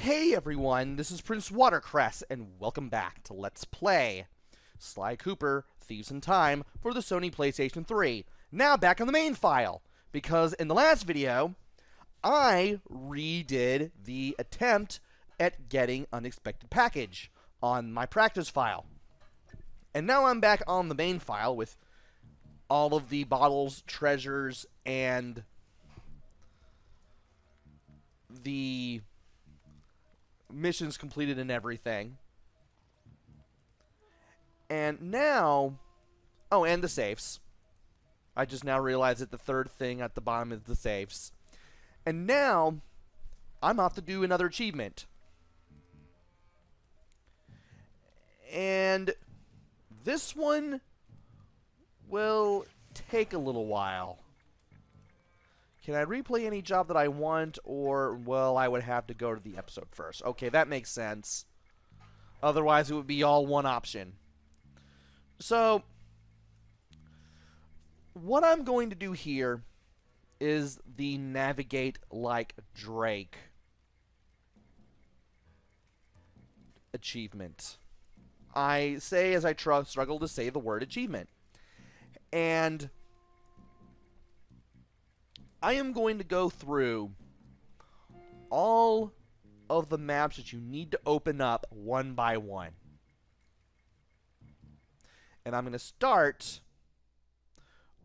Hey everyone, this is PrinceWatercress, and welcome back to Let's Play Sly Cooper, Thieves in Time for the Sony PlayStation 3. Now back on the main file, because in the last video, I redid the attempt at getting Unexpected Package on my practice file. And now I'm back on the main file with all of the bottles, treasures, and the missions completed and everything. And now... Oh, and the safes. I just now realized that the third thing at the bottom is the safes. And now, I'm off to do another achievement. And this one will take a little while. Can I replay any job that I want, or, well, I would have to go to the episode first. Okay, that makes sense. Otherwise, it would be all one option. So, what I'm going to do here is the Navigate Like Drake achievement. I say as I struggle to say the word achievement. And I am going to go through all of the maps that you need to open up one by one. And I'm going to start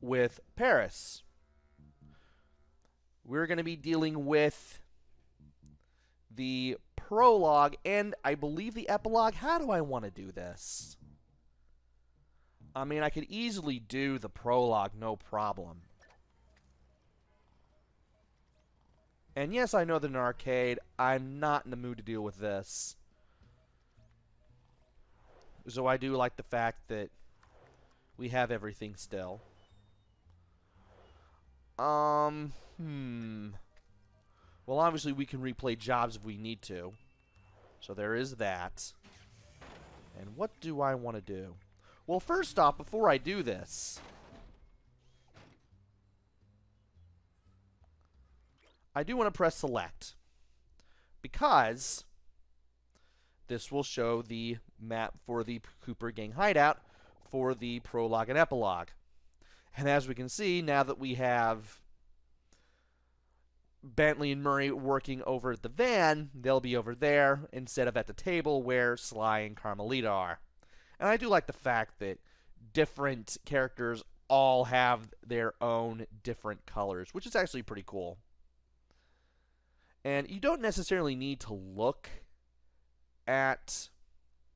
with Paris. We're going to be dealing with the prologue and I believe the epilogue. How do I want to do this? I mean, I could easily do the prologue, no problem. And yes, I know that in an arcade, I'm not in the mood to deal with this. So I do like the fact that we have everything still. Well, obviously we can replay jobs if we need to. So there is that. And what do I want to do? Well, first off, before I do this, I do want to press select, because this will show the map for the Cooper Gang hideout for the prologue and epilogue. And as we can see, now that we have Bentley and Murray working over at the van, they'll be over there instead of at the table where Sly and Carmelita are. And I do like the fact that different characters all have their own different colors, which is actually pretty cool. And you don't necessarily need to look at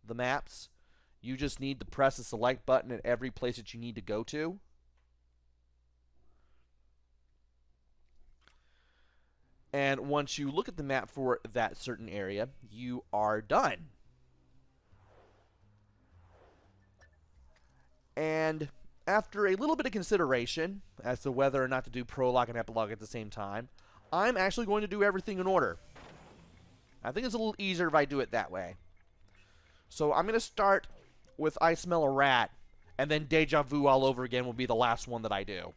the maps. You just need to press the select button at every place that you need to go to. And once you look at the map for that certain area, you are done. And after a little bit of consideration as to whether or not to do prologue and epilogue at the same time, I'm actually going to do everything in order. I think it's a little easier if I do it that way. So I'm going to start with I Smell a Rat, and then Deja Vu all over again will be the last one that I do.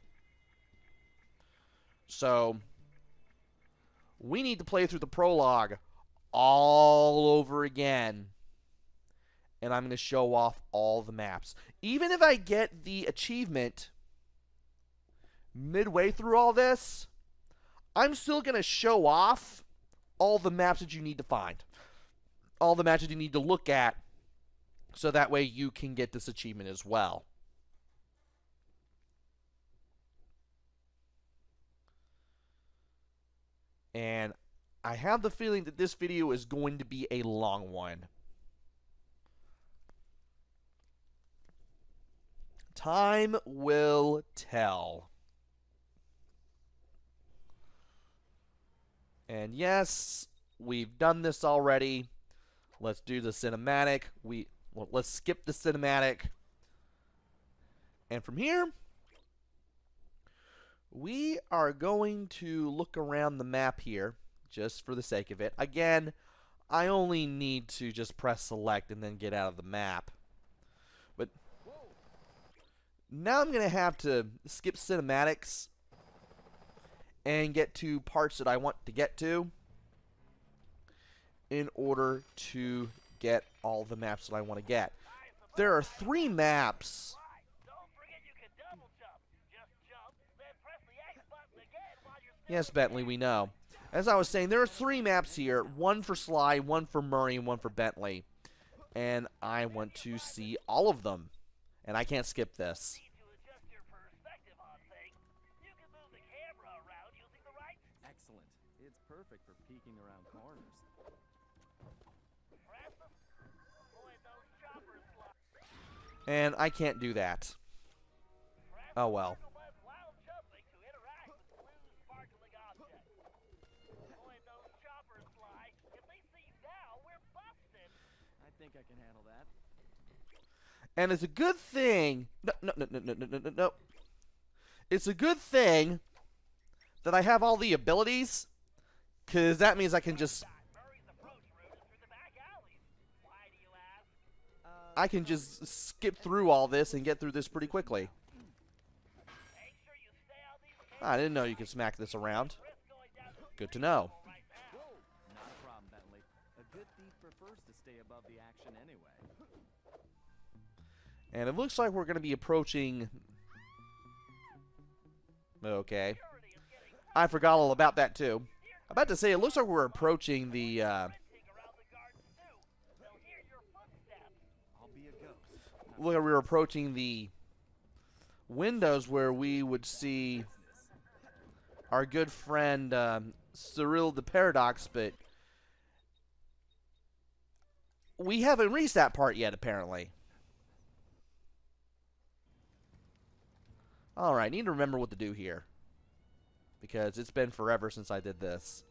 So we need to play through the prologue all over again. And I'm going to show off all the maps. Even if I get the achievement midway through all this, I'm still going to show off all the maps that you need to find. All the maps that you need to look at, so that way you can get this achievement as well. And I have the feeling that this video is going to be a long one. Time will tell. And yes, we've done this already. Let's do the cinematic. Let's skip the cinematic. And from here, we are going to look around the map here, just for the sake of it. Again, I only need to just press select and then get out of the map. But now I'm going to have to skip cinematics and get to parts that I want to get to. in order to get all the maps that I want to get. There are 3 maps. Yes, Bentley, we know. As I was saying, there are 3 maps here. 1 for Sly, 1 for Murray, and 1 for Bentley. And I want to see all of them. And I can't skip this. Excellent. It's perfect for peeking around corners. And I can't do that. Oh well. I think I can handle that. And it's a good thing. No. It's a good thing that I have all the abilities, because that means I can just skip through all this and get through this pretty quickly. I didn't know you could smack this around. Good to know. Not a problem, Bentley. A good thief prefers to stay above the action anyway. And it looks like we're going to be approaching... Okay. I forgot all about that, too. I'm about to say, it looks like we're approaching the... Look, we were approaching the windows where we would see our good friend Cyril the Paradox, but we haven't reached that part yet, apparently. Alright, need to remember what to do here, because it's been forever since I did this.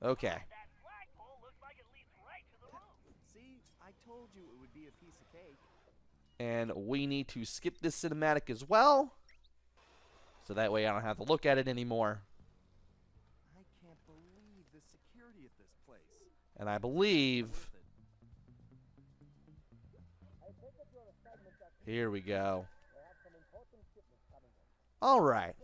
Okay. Told you it would be a piece of cake. And we need to skip this cinematic as well, so that way I don't have to look at it anymore. I can't believe the security at this place. And I believe... Here we go. Alright.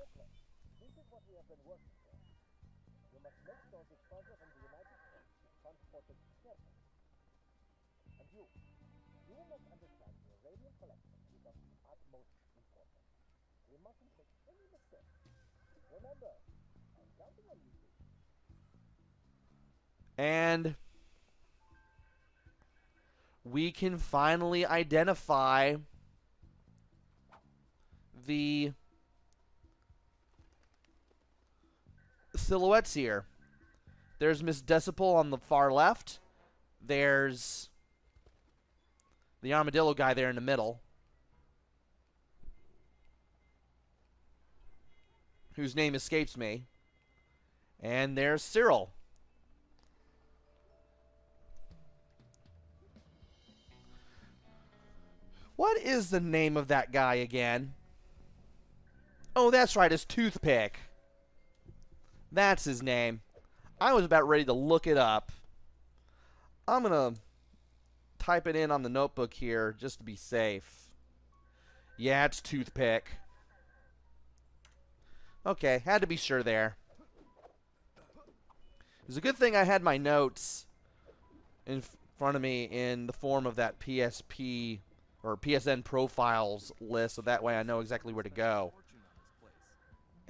And we can finally identify the silhouettes here. There's Miss Decibel on the far left. There's the armadillo guy there in the middle, whose name escapes me. And there's Cyril. What is the name of that guy again? Oh, that's right, it's Toothpick. That's his name. I was about ready to look it up. I'm going to type it in on the notebook here just to be safe. Yeah, it's Toothpick. Okay, had to be sure there. It's a good thing I had my notes in front of me in the form of that PSP or PSN profiles list, so that way I know exactly where to go.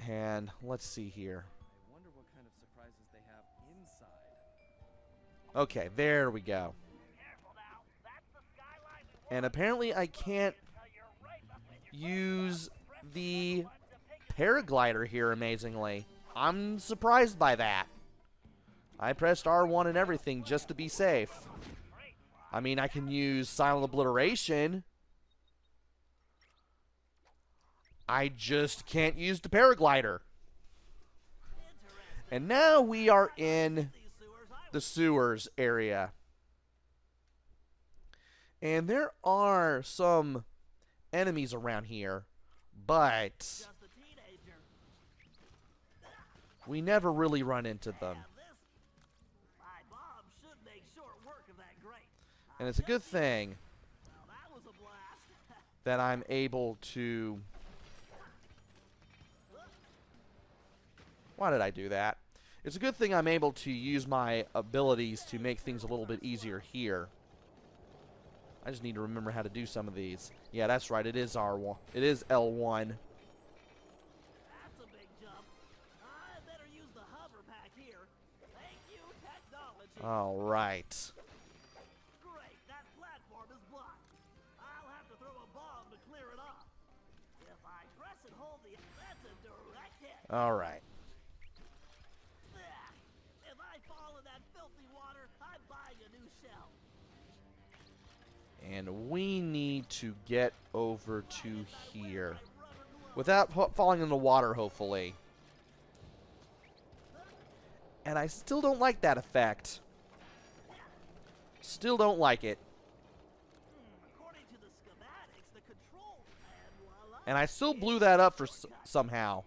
And let's see here. I wonder what kind of surprises they have inside. Okay, there we go. And apparently I can't use the paraglider here, amazingly. I'm surprised by that. I pressed R1 and everything just to be safe. I mean, I can use silent obliteration. I just can't use the paraglider. And now we are in the sewers area. And there are some enemies around here, but we never really run into them. And it's a good thing that I'm able to... Why did I do that? It's a good thing I'm able to use my abilities to make things a little bit easier here. I just need to remember how to do some of these. Yeah, that's right. It is R1. It is L1. That's a big jump. I better use the hover pack here. Thank you, technology. All right. Great, that platform is blocked. I'll have to throw a bomb to clear it off. If I press and hold that's a direct hit. All right. If I fall in that filthy water, I'm buying a new shell. And we need to get over to here. Without falling in the water, hopefully. And I still don't like that effect. Still don't like it. According to the schematics, the control and voila. And I still blew that up for somehow.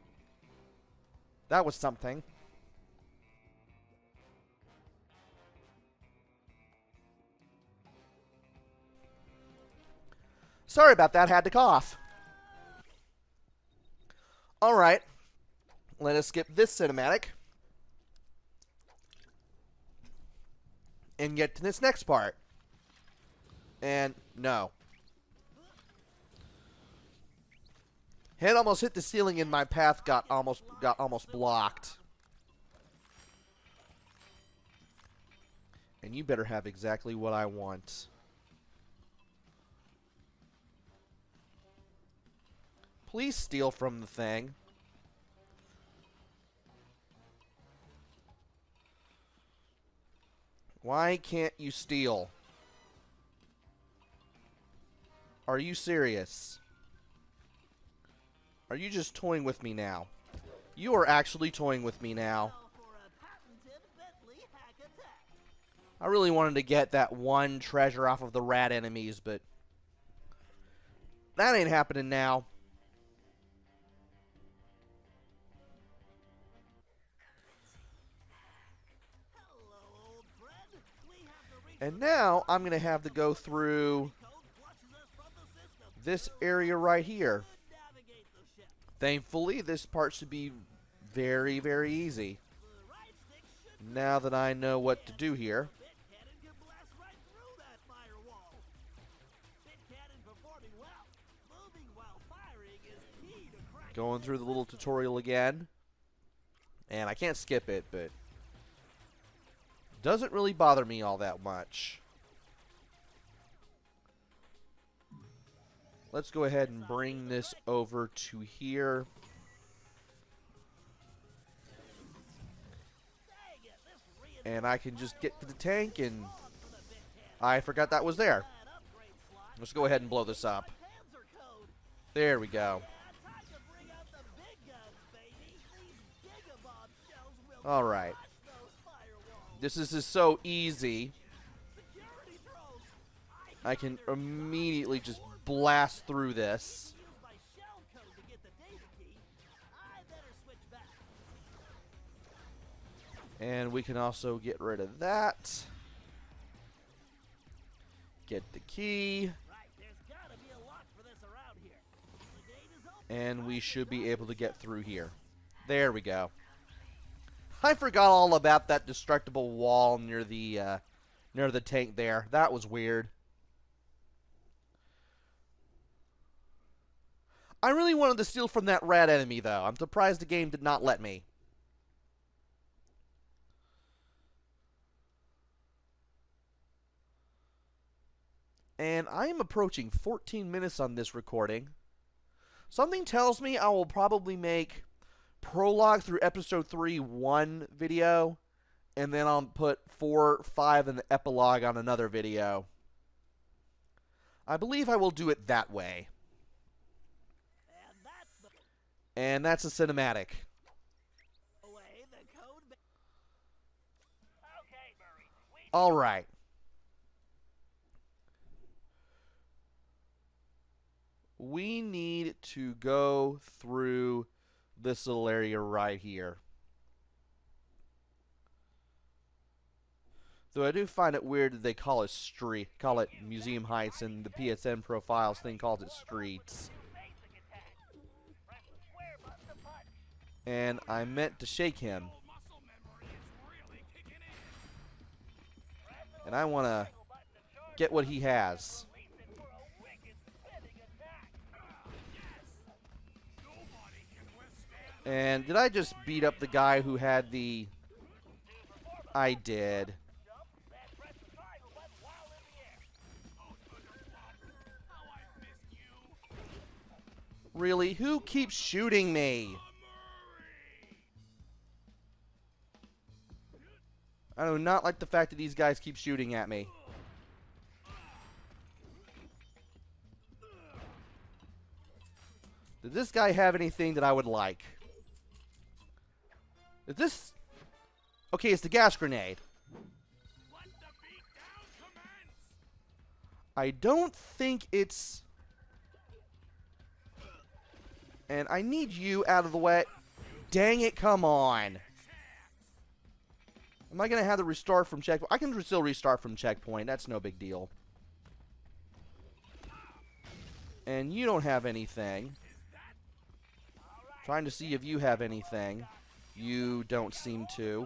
That was something. Sorry about that, had to cough. Alright. Let us skip this cinematic. And get to this next part. And no. Head almost hit the ceiling and my path got almost blocked. And you better have exactly what I want. Please steal from the thing. Why can't you steal? Are you serious? Are you just toying with me now? You are actually toying with me now. I really wanted to get that one treasure off of the rat enemies, but that ain't happening now. And now I'm going to have to go through this area right here. Thankfully, this part should be very, very easy. Now that I know what to do here. Going through the little tutorial again. And I can't skip it, but doesn't really bother me all that much. Let's go ahead and bring this over to here. And I can just get to the tank, and I forgot that was there. Let's go ahead and blow this up. There we go. Alright. This is just so easy. I can immediately just blast through this. And we can also get rid of that. Get the key. And we should be able to get through here. There we go. I forgot all about that destructible wall near the tank there. That was weird. I really wanted to steal from that rat enemy, though. I'm surprised the game did not let me. And I am approaching 14 minutes on this recording. Something tells me I will probably make prologue through episode 3 one video, and then I'll put 4, 5 in the epilogue on another video. I believe I will do it that way. And that's a cinematic. All right. We need to go through this little area right here. Though I do find it weird that they call it Museum Heights, and the PSN profiles thing calls it streets. And I meant to shake him. And I want to get what he has. And did I just beat up the guy who had the... I did. Really? Who keeps shooting me? I do not like the fact that these guys keep shooting at me. Did this guy have anything that I would like? Is this... Okay, it's the gas grenade. I don't think it's... And I need you out of the way. Dang it, come on. Am I going to have to restart from checkpoint? I can still restart from checkpoint. That's no big deal. And you don't have anything. Trying to see if you have anything. You don't seem to.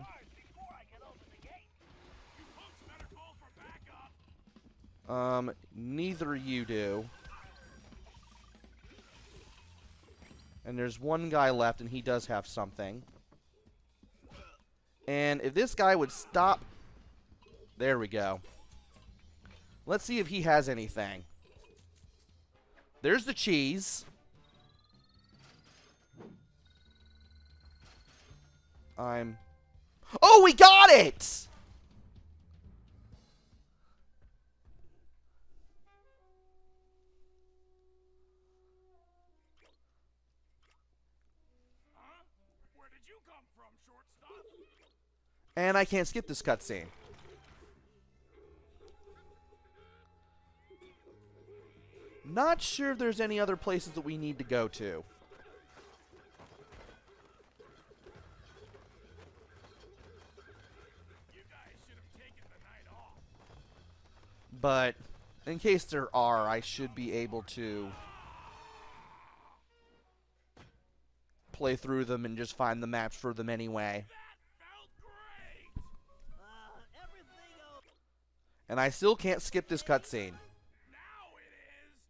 Neither you do. And there's one guy left, and he does have something. And if this guy would stop... There we go. Let's see if he has anything. There's the cheese. Oh, we got it! Where did you come from, shortstop? And I can't skip this cutscene. Not sure if there's any other places that we need to go to. You guys should have taken the night off. But in case there are, I should be able to play through them and just find the maps for them anyway. That felt great. Everything over. And I still can't skip this cutscene. Now it is.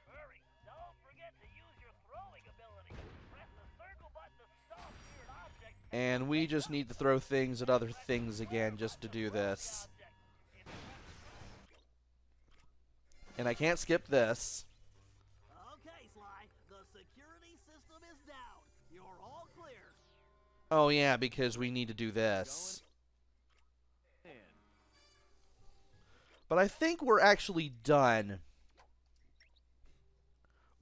Hurry! Don't forget to use your throwing ability. Press the circle button to stop weird objects. And we just need to throw things at other things again just to do this. And I can't skip this. Okay, Sly. The security system is down. You're all clear. Oh yeah, because we need to do this. But I think we're actually done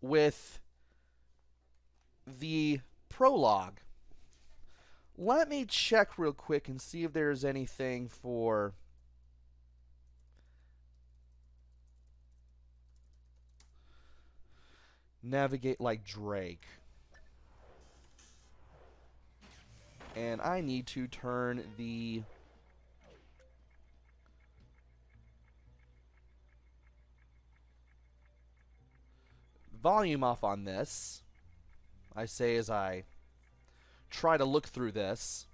with the prologue. Let me check real quick and see if there's anything for... Navigate like Drake. And I need to turn the... volume off on this. I say as I try to look through this.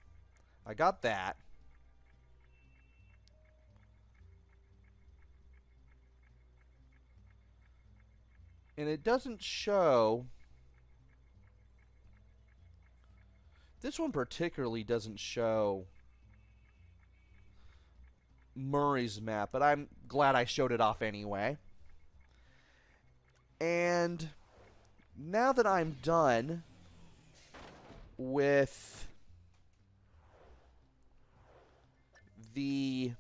I got that. And it doesn't show... This one particularly doesn't show Murray's map, but I'm glad I showed it off anyway. And now that I'm done with the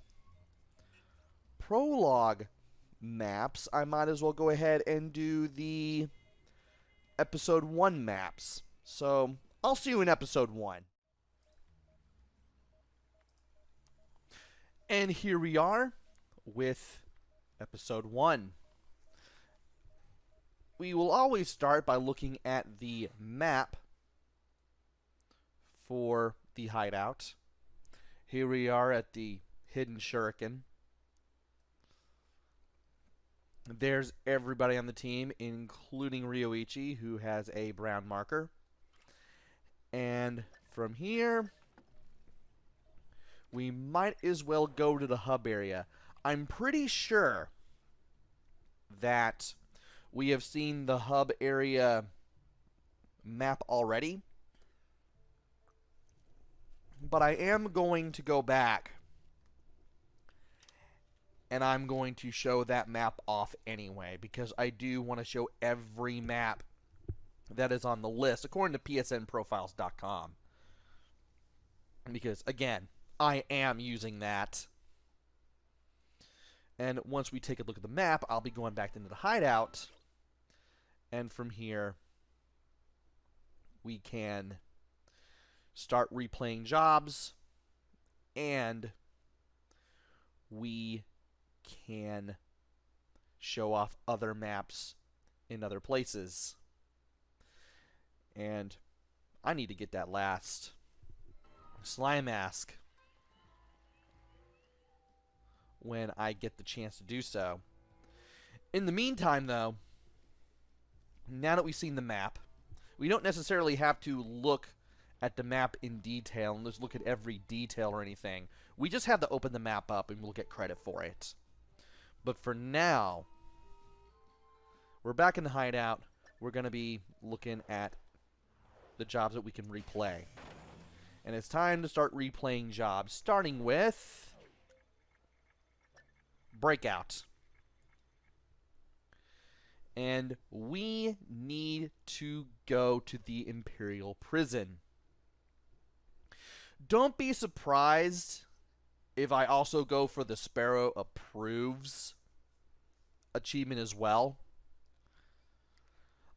prologue maps, I might as well go ahead and do the episode 1 maps. So I'll see you in episode 1. And here we are with episode 1. We will always start by looking at the map for the hideout. Here we are at the hidden shuriken. There's everybody on the team, including Ryoichi, who has a brown marker. And from here, we might as well go to the hub area. I'm pretty sure that we have seen the hub area map already, but I am going to go back and I'm going to show that map off anyway, because I do want to show every map that is on the list according to psnprofiles.com. Because, again, I am using that. And once we take a look at the map, I'll be going back into the hideout. And from here, we can start replaying jobs. And we can show off other maps in other places. And I need to get that last slime mask when I get the chance to do so. In the meantime, though, now that we've seen the map, we don't necessarily have to look at the map in detail and just look at every detail or anything. We just have to open the map up and we'll get credit for it. But for now, we're back in the hideout. We're going to be looking at the jobs that we can replay. And it's time to start replaying jobs, starting with Breakout. And we need to go to the Imperial Prison. Don't be surprised if I also go for the Sparrow Approves achievement as well.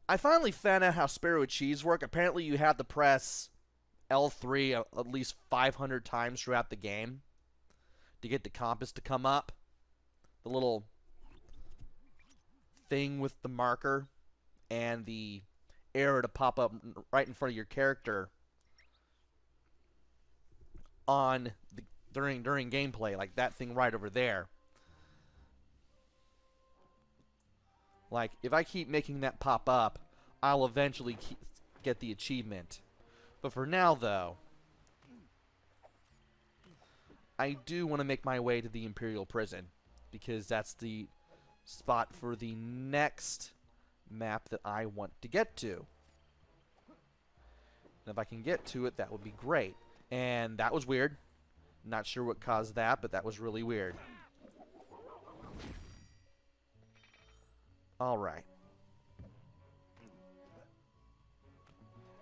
I finally found out how Sparrow Achieves work. Apparently you have to press L3 at least 500 times throughout the game to get the compass to come up. The little thing with the marker and the arrow to pop up right in front of your character on the, during gameplay, like that thing right over there. Like, if I keep making that pop up, I'll eventually get the achievement. But for now, though, I do want to make my way to the Imperial Prison, because that's the spot for the next map that I want to get to. And if I can get to it, that would be great. And that was weird. Not sure what caused that, but that was really weird. Alright.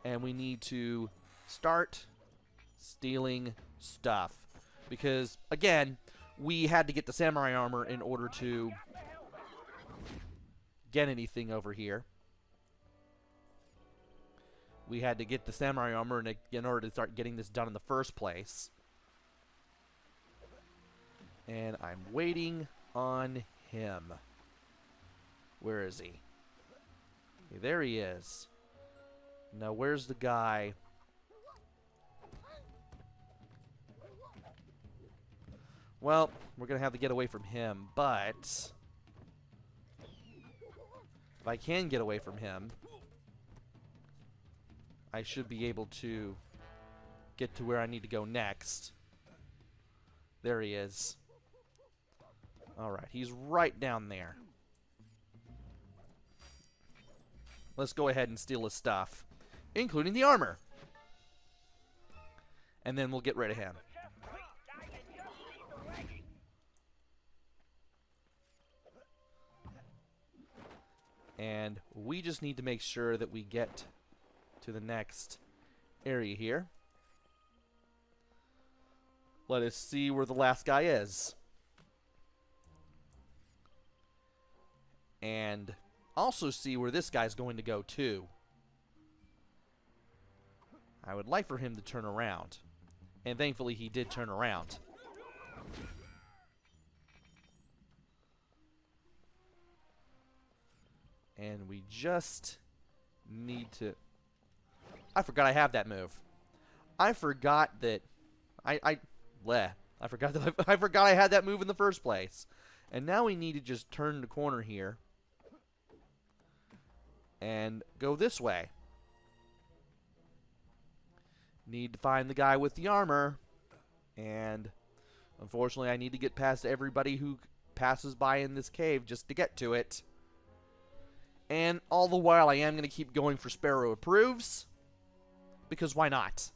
And we need to start stealing stuff. Because, again, we had to get the samurai armor in order to get anything over here. We had to get the samurai armor in order to start getting this done in the first place. And I'm waiting on him. Where is he? Okay, there he is. Now, where's the guy? Well, we're going to have to get away from him, but if I can get away from him, I should be able to get to where I need to go next. There he is. Alright, he's right down there. Let's go ahead and steal his stuff, including the armor. And then we'll get rid of him. And we just need to make sure that we get to the next area here. Let us see where the last guy is. And also see where this guy's going to go too. I would like for him to turn around. And thankfully he did turn around. And we just need to... I forgot I have that move. I forgot that... I forgot that I forgot I had that move in the first place. And now we need to just turn the corner here and go this way. Need to find the guy with the armor and Unfortunately, I need to get past everybody who passes by in this cave just to get to it. And all the while, I am going to keep going for Sparrow Approves. Because why not?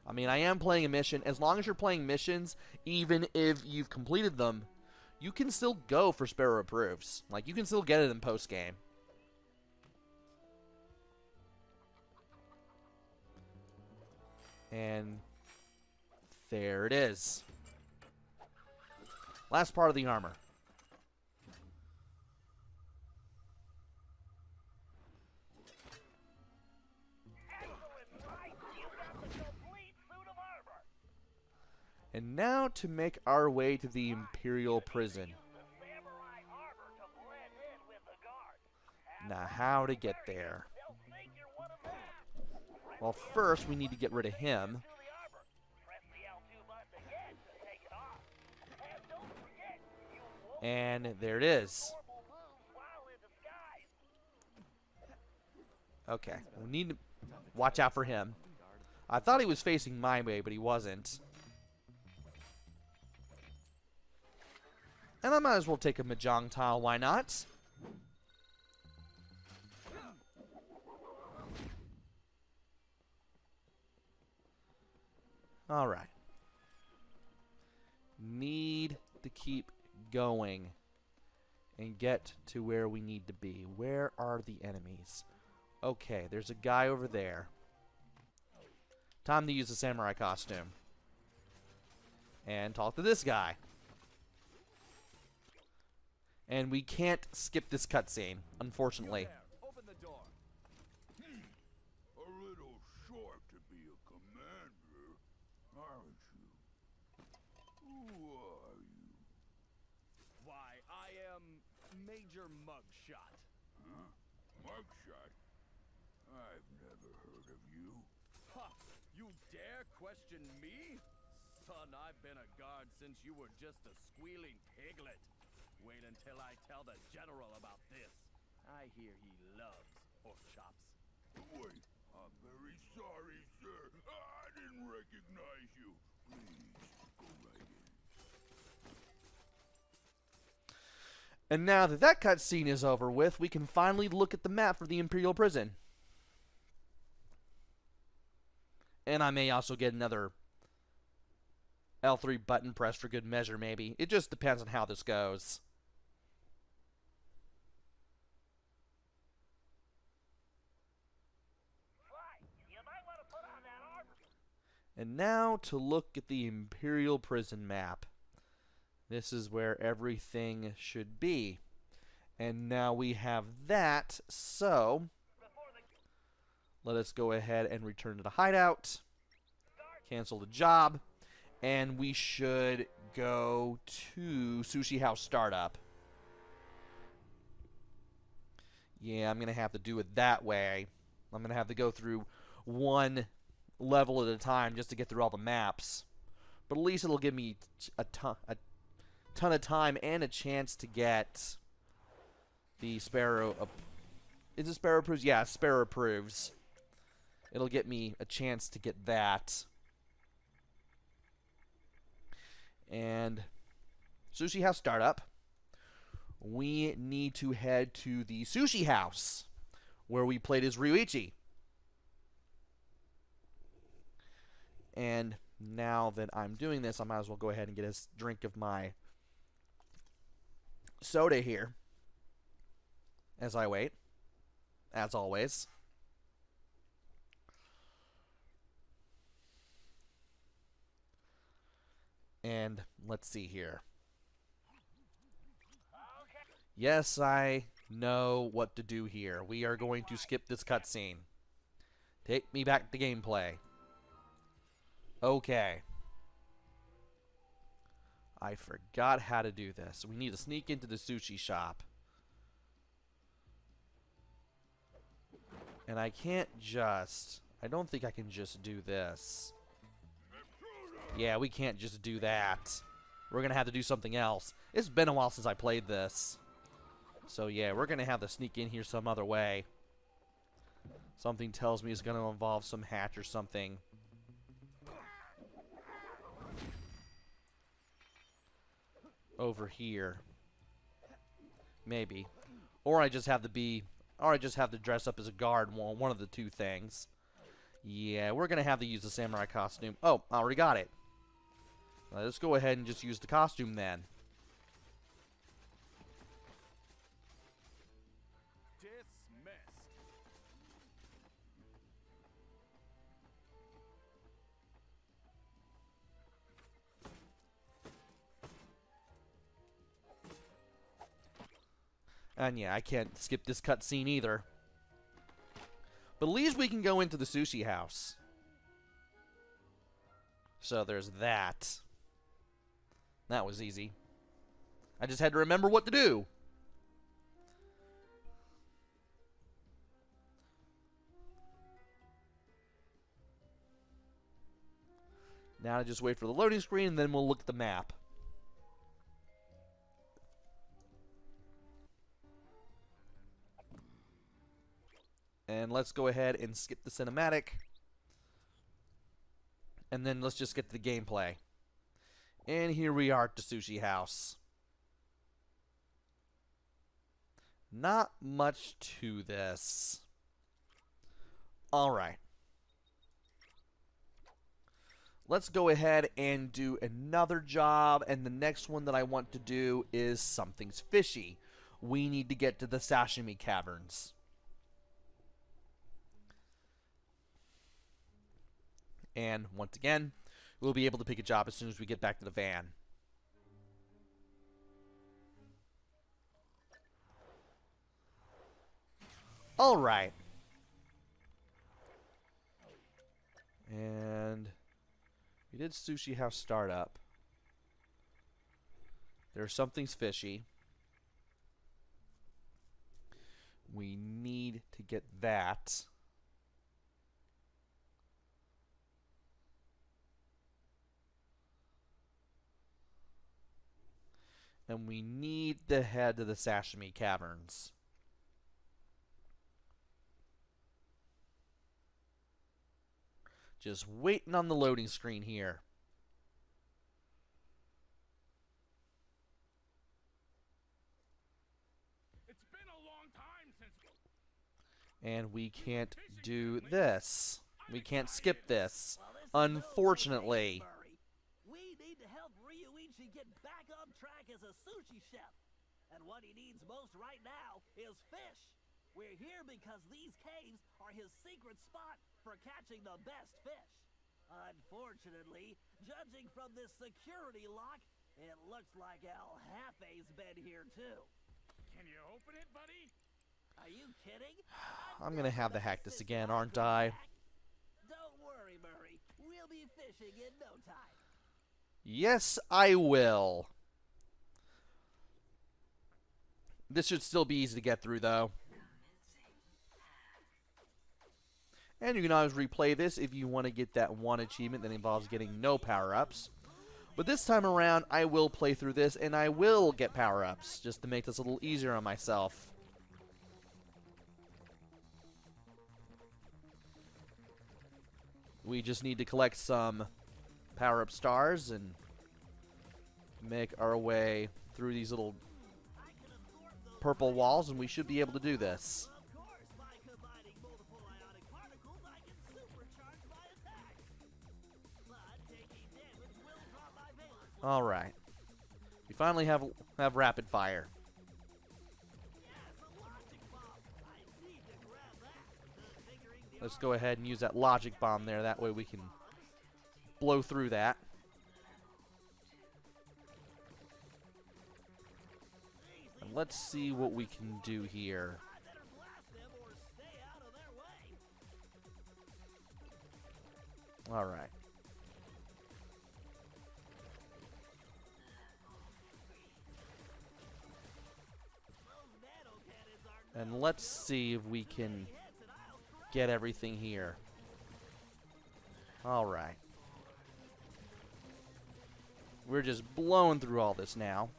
I mean, I am playing a mission. As long as you're playing missions, even if you've completed them, you can still go for Sparrow Approves. Like, you can still get it in post-game. And there it is. Last part of the armor. And now to make our way to the Imperial Prison. Now, how to get there? Well, first we need to get rid of him. And there it is. Okay, we need to watch out for him. I thought he was facing my way, but he wasn't. And I might as well take a Mahjong tile, why not? Alright. Need to keep going and get to where we need to be. Where are the enemies? Okay, there's a guy over there. Time to use the samurai costume. And talk to this guy. And we can't skip this cutscene, unfortunately. Open the door. A little short to be a commander, aren't you? Who are you? Why, I am Major Mugshot. Huh? Mugshot? I've never heard of you. Ha! You dare question me? Son, I've been a guard since you were just a squealing piglet. Wait until I tell the general about this. I hear he loves pork chops. Wait, I'm very sorry, sir. I didn't recognize you. Please, go right in. And now that that cutscene is over with, we can finally look at the map for the Imperial Prison. And I may also get another L3 button press for good measure, maybe. It just depends on how this goes. And now to look at the Imperial Prison map. This is where everything should be. And now we have that, so let us go ahead and return to the hideout. Cancel the job. And we should go to Sushi House Startup. Yeah, I'm going to have to do it that way. I'm going to have to go through one level at a time just to get through all the maps. But at least it'll give me a ton of time and a chance to get the Sparrow. Is it Sparrow Approves? Yeah, Sparrow Approves. It'll get me a chance to get that. And Sushi House Startup. We need to head to the Sushi House where we played as Ryuichi. And now that I'm doing this, I might as well go ahead and get a drink of my soda here as I wait, as always. And let's see here. Yes, I know what to do here. We are going to skip this cutscene. Take me back to gameplay. Okay. I forgot how to do this. We need to sneak into the sushi shop. And I can't just... I don't think I can just do this. Yeah, we can't just do that. We're going to have to do something else. It's been a while since I played this. So yeah, we're going to have to sneak in here some other way. Something tells me it's going to involve some hatch or something. over here. Maybe. Or I just have to dress up as a guard, one of the two things. Yeah, we're going to have to use the samurai costume. Oh, I already got it. Let's go ahead and just use the costume then. Dismissed. And yeah, I can't skip this cutscene either. But at least we can go into the sushi house. So there's that. That was easy. I just had to remember what to do. Now I just wait for the loading screen and then we'll look at the map. And let's go ahead and skip the cinematic. And then let's just get to the gameplay. And here we are at the sushi house. Not much to this. Alright. Let's go ahead and do another job. And the next one that I want to do is something's fishy. We need to get to the sashimi caverns. And once again, we'll be able to pick a job as soon as we get back to the van. Alright. And we did Sushi House Startup. There's something's fishy. We need to get that. And we need to head to the sashimi caverns. Just waiting on the loading screen here. It's been a long time since. And we can't do this. We can't skip this. Well, this is Unfortunately. no Murray. We need to help Ryuichi get back on track as a sushi chef. And what he needs most right now is fish. We're here because these caves are his secret spot for catching the best fish. Unfortunately, judging from this security lock, it looks like El Jefe's been here too. Can you open it, buddy? Are you kidding? I'm gonna have to hack this again, aren't I? Don't worry, Murray. We'll be fishing in no time. Yes, I will. This should still be easy to get through, though. And you can always replay this if you want to get that one achievement that involves getting no power-ups. But this time around, I will play through this, and I will get power-ups, just to make this a little easier on myself. We just need to collect some power-up stars and make our way through these little purple walls, and we should be able to do this. Of course, by combining multiple ionic particles, I can supercharge my attack. But taking damage will drop my valence. All right. We finally have rapid fire. Yes, a logic bomb. I need to grab that. Figuring the Let's go ahead and use that logic bomb there. That way we can blow through that. And let's see what we can do here. I better blast them or stay out of their way. All right. Those nano cannons are And let's see if we can hits and I'll crush. get everything here. All right. We're just blowing through all this now.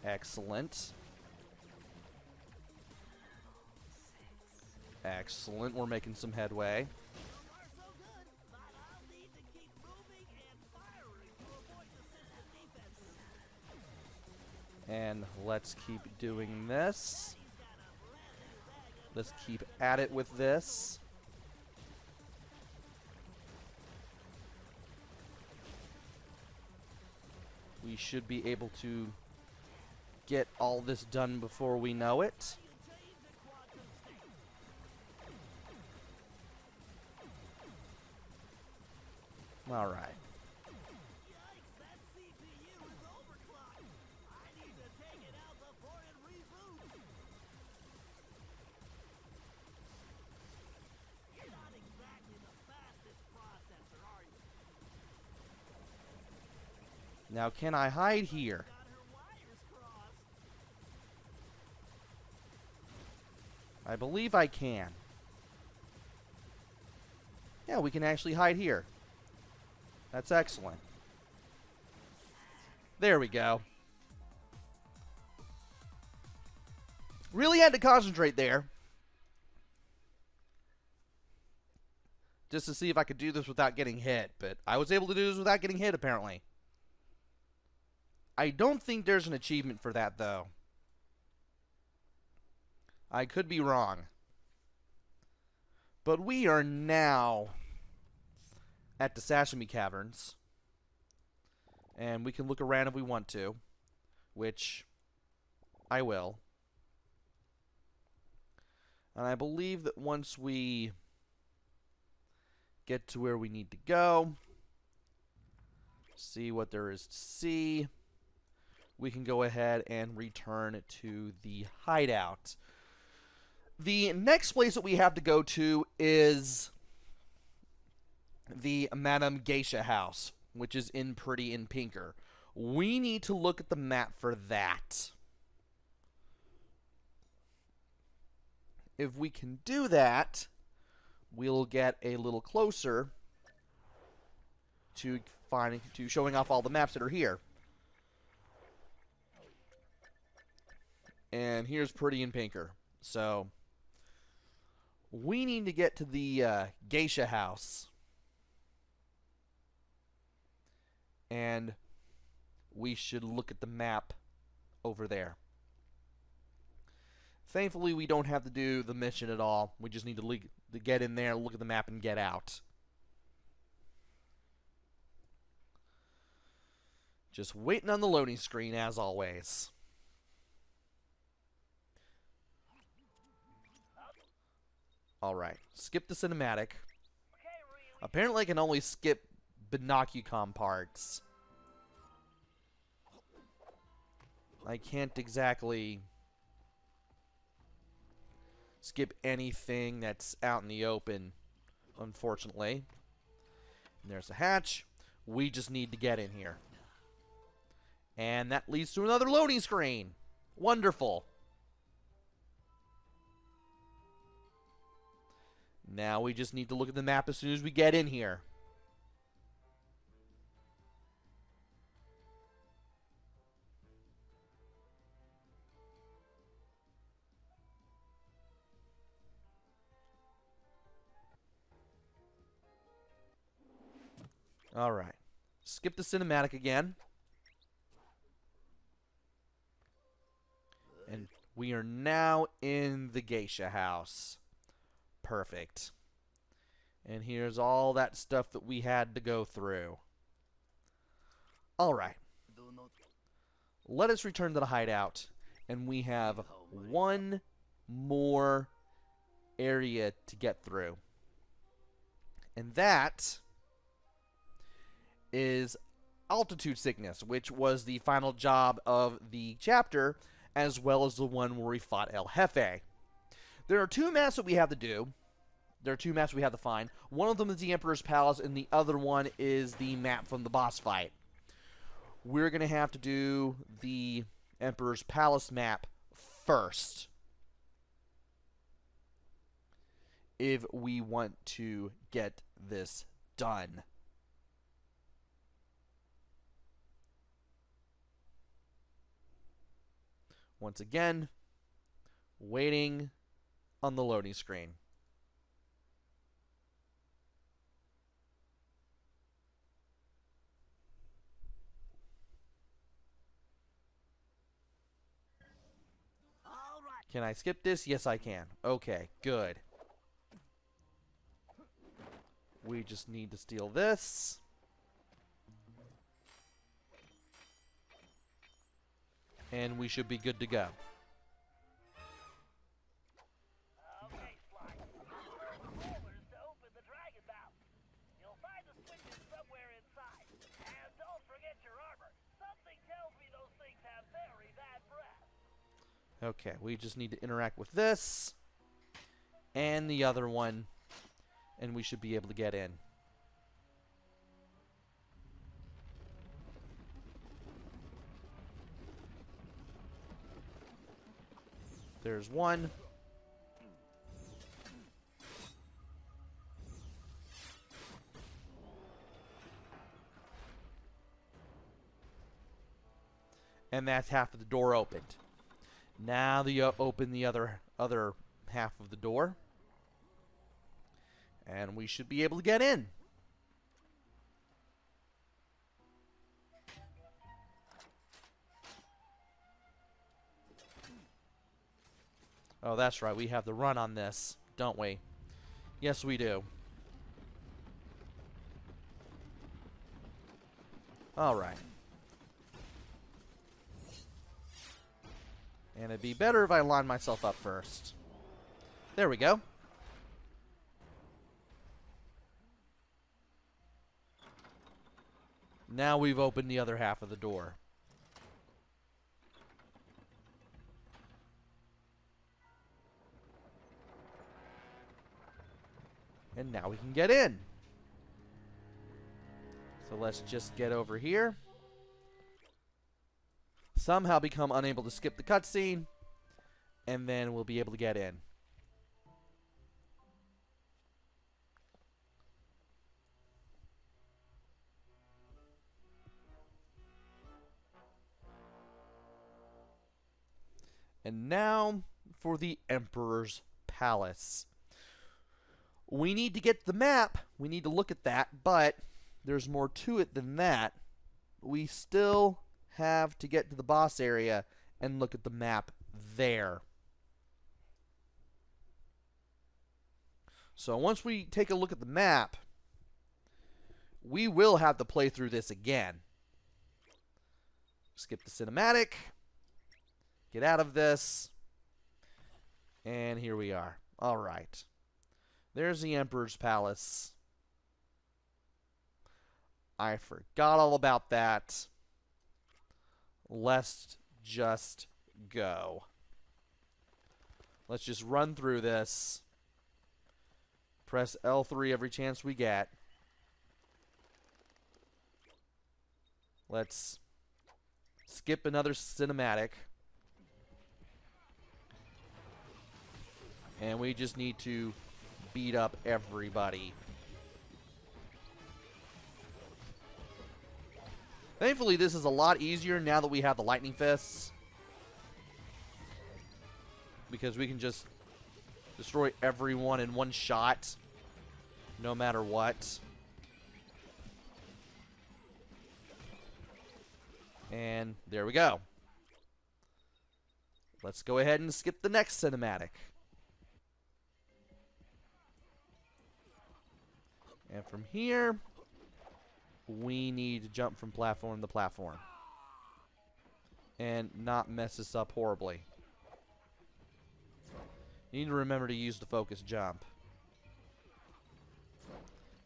Excellent. Excellent. We're making some headway. So far so good, but I'll need to keep moving and firing to avoid the system defenses. And let's keep doing this. Let's keep at it with this. We should be able to get all this done before we know it. All right. Yikes, that CPU is overclocked. I need to take it out before it reboots. You're not exactly the fastest processor, are you? Now, can I hide here? Got her wires crossed. I believe I can. Yeah, we can actually hide here. That's excellent. There we go. Really had to concentrate there. Just to see if I could do this without getting hit. But I was able to do this without getting hit, apparently. I don't think there's an achievement for that, though. I could be wrong. But we are now at the Sashimi Caverns. And we can look around if we want to. Which I will. And I believe that once we get to where we need to go, see what there is to see, we can go ahead and return to the hideout. The next place that we have to go to is the Madame Geisha house, which is in Pretty in Pinker. We need to look at the map for that. If we can do that, we'll get a little closer to showing off all the maps that are here. And here's Pretty in Pinker. So we need to get to the Geisha house. And we should look at the map over there. Thankfully, we don't have to do the mission at all. We just need to get in there, look at the map, and get out. Just waiting on the loading screen, as always. Alright, skip the cinematic. Apparently I can only skip Binocucom parts. I can't exactly skip anything that's out in the open, unfortunately. And there's a hatch. We just need to get in here. And that leads to another loading screen. Wonderful. Now we just need to look at the map as soon as we get in here. Alright. Skip the cinematic again. And we are now in the Geisha house. Perfect. And here's all that stuff that we had to go through. Alright. Let us return to the hideout. And we have one more area to get through. And that is altitude sickness, which was the final job of the chapter, as well as the one where we fought El Jefe. There are two maps that we have to do. There are two maps we have to find. One of them is the Emperor's Palace, and the other one is the map from the boss fight. We're going to have to do the Emperor's Palace map first, if we want to get this done. Once again, waiting on the loading screen. Can I skip this? Yes, I can. Okay, good. We just need to steal this. And we should be good to go. Okay, Sly. Rollers to open the dragon mouth. You'll find the switches somewhere inside. And don't forget your armor. Something tells me those things have very bad breath. Okay, we just need to interact with this. And the other one. And we should be able to get in. There's one. And that's half of the door opened. Now open the other half of the door. And we should be able to get in. Oh, that's right. We have the run on this, don't we? Yes, we do. All right. And it'd be better if I line myself up first. There we go. Now we've opened the other half of the door. And now we can get in. So let's just get over here. Somehow become unable to skip the cutscene. And then we'll be able to get in. And now for the Emperor's Palace. We need to get the map. We need to look at that, but there's more to it than that. We still have to get to the boss area and look at the map there. So once we take a look at the map, we will have to play through this again. Skip the cinematic. Get out of this. And here we are. All right. There's the Emperor's Palace. I forgot all about that. Let's just go. Let's just run through this. Press L3 every chance we get. Let's skip another cinematic. And we just need to beat up everybody. Thankfully, this is a lot easier now that we have the lightning fists. Because we can just destroy everyone in one shot. No matter what. And there we go. Let's go ahead and skip the next cinematic. And from here, we need to jump from platform to platform. And not mess this up horribly. You need to remember to use the focus jump.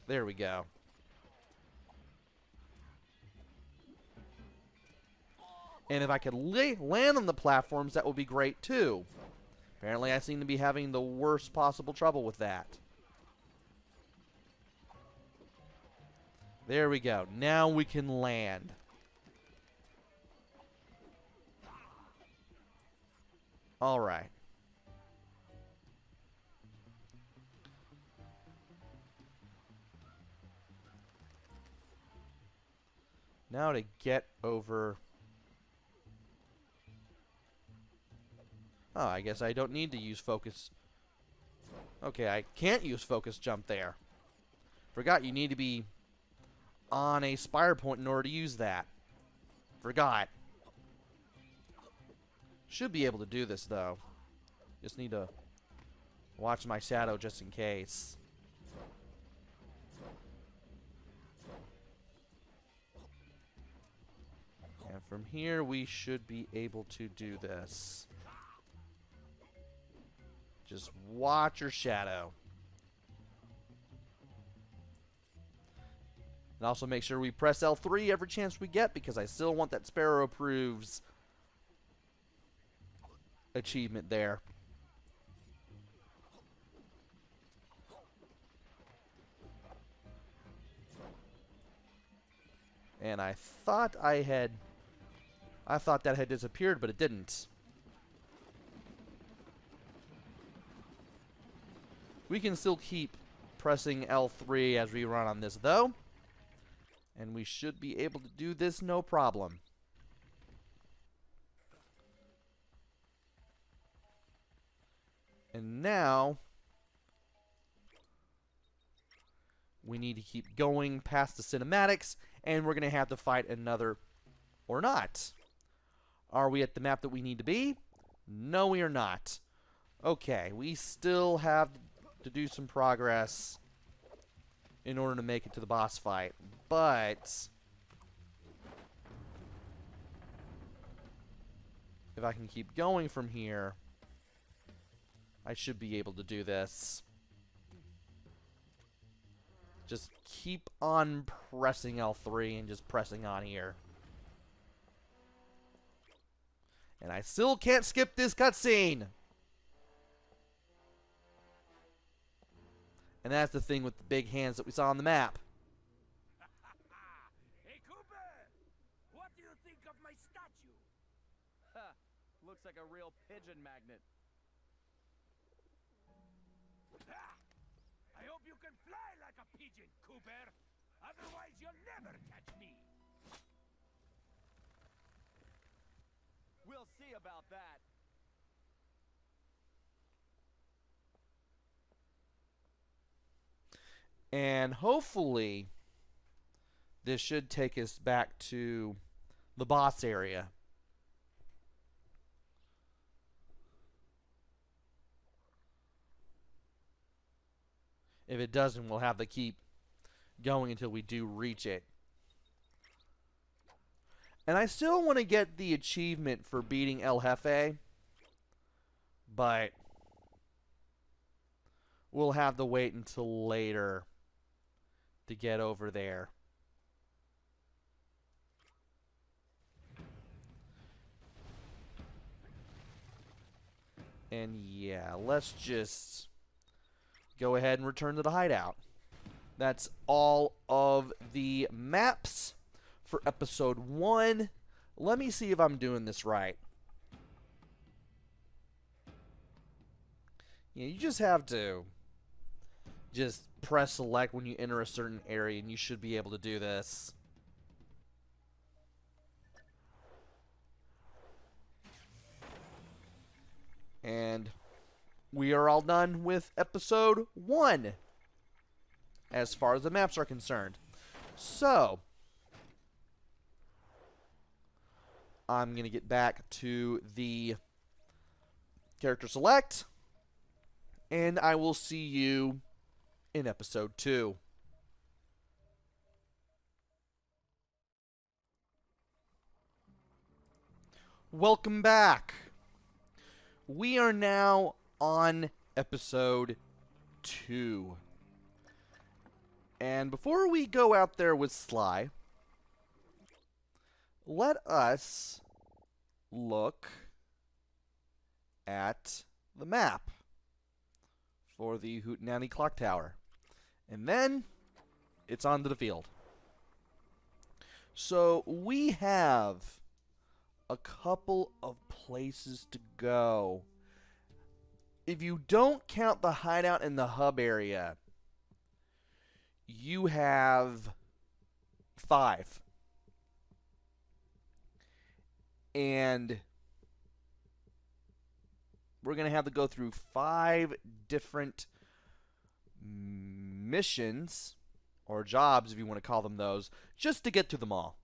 There we go. And if I could land on the platforms, that would be great too. Apparently, I seem to be having the worst possible trouble with that. There we go. Now we can land. All right. Now to get over... Oh, I guess I don't need to use focus. Okay, I can't use focus jump there. Forgot you need to be on a spire point in order to use that. Forgot. Should be able to do this, though. Just need to watch my shadow just in case. And from here, we should be able to do this. Just watch your shadow. And also make sure we press L3 every chance we get, because I still want that Sparrow Approves achievement there. And I thought that had disappeared, but it didn't. We can still keep pressing L3 as we run on this, though. And we should be able to do this no problem. And now we need to keep going past the cinematics, and we're going to have to fight another, or not. Are we at the map that we need to be? No, we are not. Okay, we still have to do some progress in order to make it to the boss fight, but if I can keep going from here, I should be able to do this. Just keep on pressing L3 and just pressing on here. And I still can't skip this cutscene. And that's the thing with the big hands that we saw on the map. Hey, Cooper! What do you think of my statue? Ha! Looks like a real pigeon magnet. I hope you can fly like a pigeon, Cooper. Otherwise, you'll never catch me. We'll see about that. And hopefully, this should take us back to the boss area. If it doesn't, we'll have to keep going until we do reach it. And I still want to get the achievement for beating El Jefe, but we'll have to wait until later to get over there. And yeah, let's just go ahead and return to the hideout. That's all of the maps for episode 1. Let me see if I'm doing this right. Yeah, you just have to just press select when you enter a certain area, and you should be able to do this. And we are all done with episode 1 as far as the maps are concerned. So I'm going to get back to the character select, and I will see you in episode 2. Welcome back. We are now on episode 2. And before we go out there with Sly, let us look at the map for the Hootenanny Clock Tower. And then it's on to the field. So we have a couple of places to go. If you don't count the hideout in the hub area, you have 5. And we're going to have to go through 5 different missions, or jobs if you want to call them those, just to get to them all.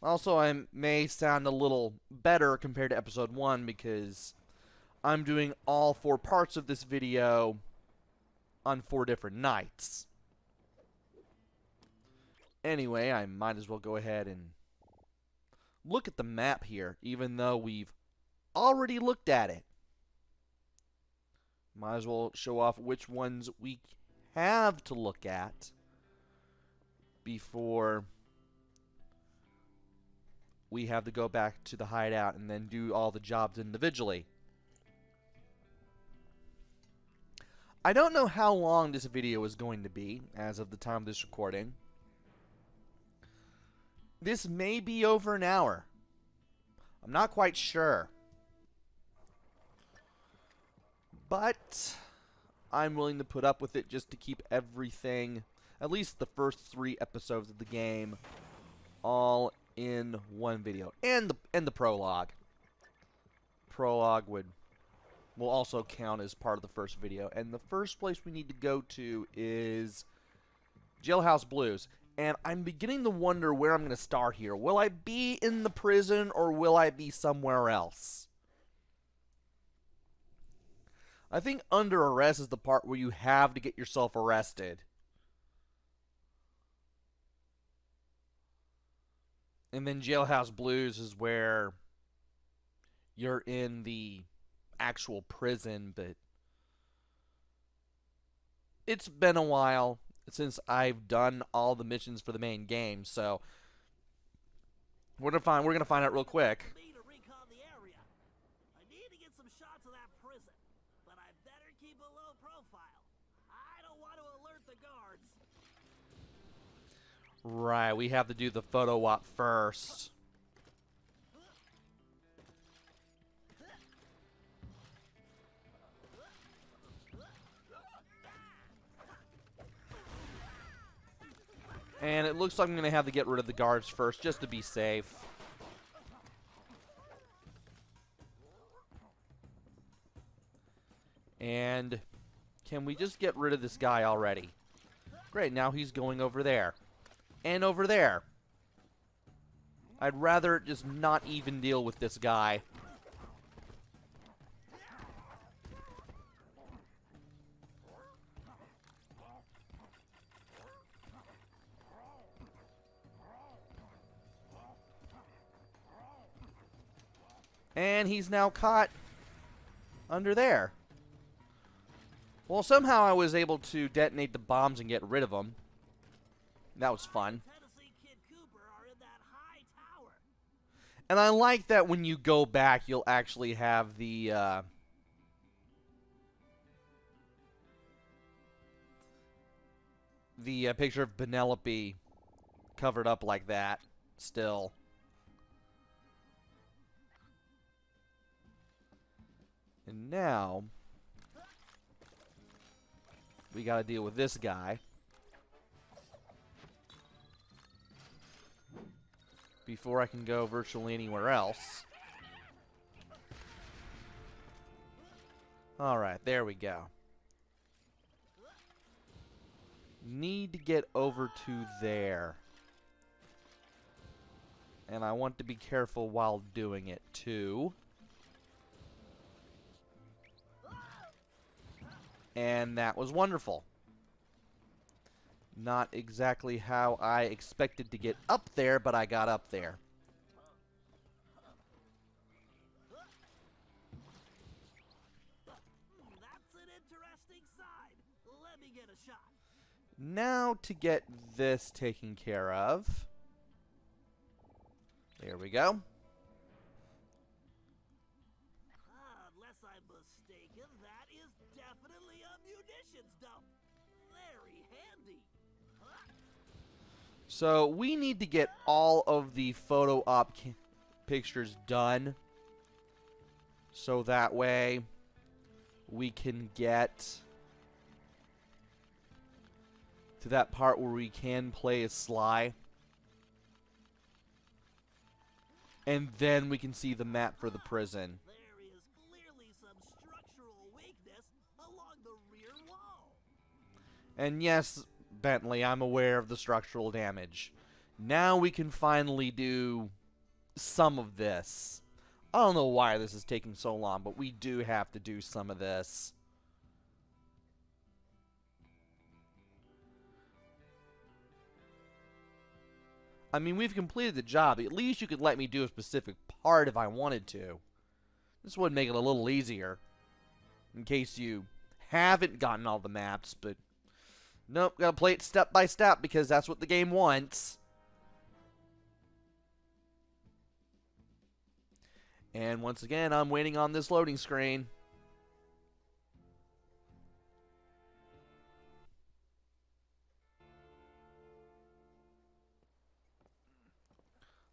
Also, I may sound a little better compared to episode 1 because I'm doing all 4 parts of this video on 4 different nights. Anyway, I might as well go ahead and look at the map here, even though we've already looked at it. Might as well show off which ones we have to look at before we have to go back to the hideout and then do all the jobs individually. I don't know how long this video is going to be as of the time of this recording. This may be over an hour. I'm not quite sure. But I'm willing to put up with it just to keep everything, at least the first 3 episodes of the game, all in one video. And the prologue. Prologue will also count as part of the first video. And the first place we need to go to is Jailhouse Blues. And I'm beginning to wonder where I'm going to start here. Will I be in the prison or will I be somewhere else? I think under arrest is the part where you have to get yourself arrested. And then Jailhouse Blues is where you're in the actual prison, but it's been a while since I've done all the missions for the main game, so we're gonna find out real quick. Me to recon the area. I need to get some shots of that prison, but I better keep a low profile. I don't want to alert the guards. Right, we have to do the photo op first. And it looks like I'm going to have to get rid of the guards first, just to be safe. And can we just get rid of this guy already? Great, now he's going over there. And over there. I'd rather just not even deal with this guy. And he's now caught under there. Well, somehow I was able to detonate the bombs and get rid of them. That was fun. Tennessee Kid Cooper are in that high tower. And I like that when you go back, you'll actually have the picture of Penelope covered up like that still. And now we gotta deal with this guy before I can go virtually anywhere else. Alright, there we go. Need to get over to there. And I want to be careful while doing it too. And that was wonderful. Not exactly how I expected to get up there, but I got up there. That's an interesting side. Let me get a shot. Now to get this taken care of. There we go. Unless I'm mistaken, that is definitely a munitions dump. Very handy. So we need to get all of the photo op pictures done. So that way we can get to that part where we can play as Sly. And then we can see the map for the prison. There is clearly some structural weakness along the rear wall. And yes, Bentley, I'm aware of the structural damage. Now we can finally do some of this. I don't know why this is taking so long, but we do have to do some of this. I mean, we've completed the job. At least you could let me do a specific part if I wanted to. This would make it a little easier. In case you haven't gotten all the maps, but... Nope, gotta play it step by step because that's what the game wants. And once again, I'm waiting on this loading screen.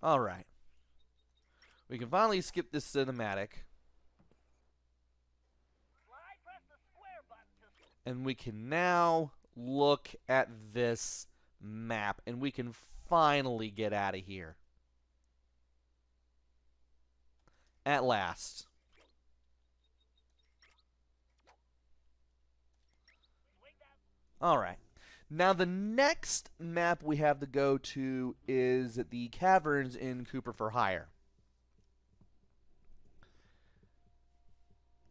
Alright. We can finally skip this cinematic. And we can now look at this map. And we can finally get out of here. At last. Alright. Now the next map we have to go to is the caverns in Cooper for Hire.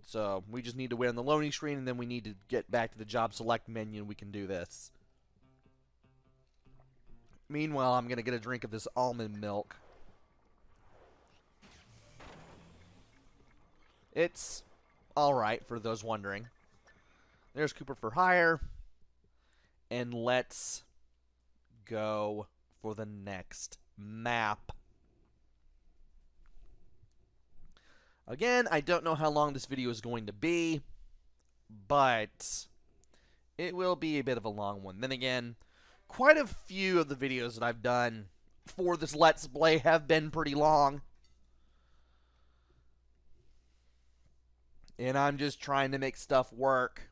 So we just need to wait on the loading screen and then we need to get back to the job select menu and we can do this. Meanwhile, I'm going to get a drink of this almond milk. It's alright for those wondering. There's Cooper for Hire. And let's go for the next map. Again, I don't know how long this video is going to be, but it will be a bit of a long one. Then again, quite a few of the videos that I've done for this Let's Play have been pretty long. And I'm just trying to make stuff work.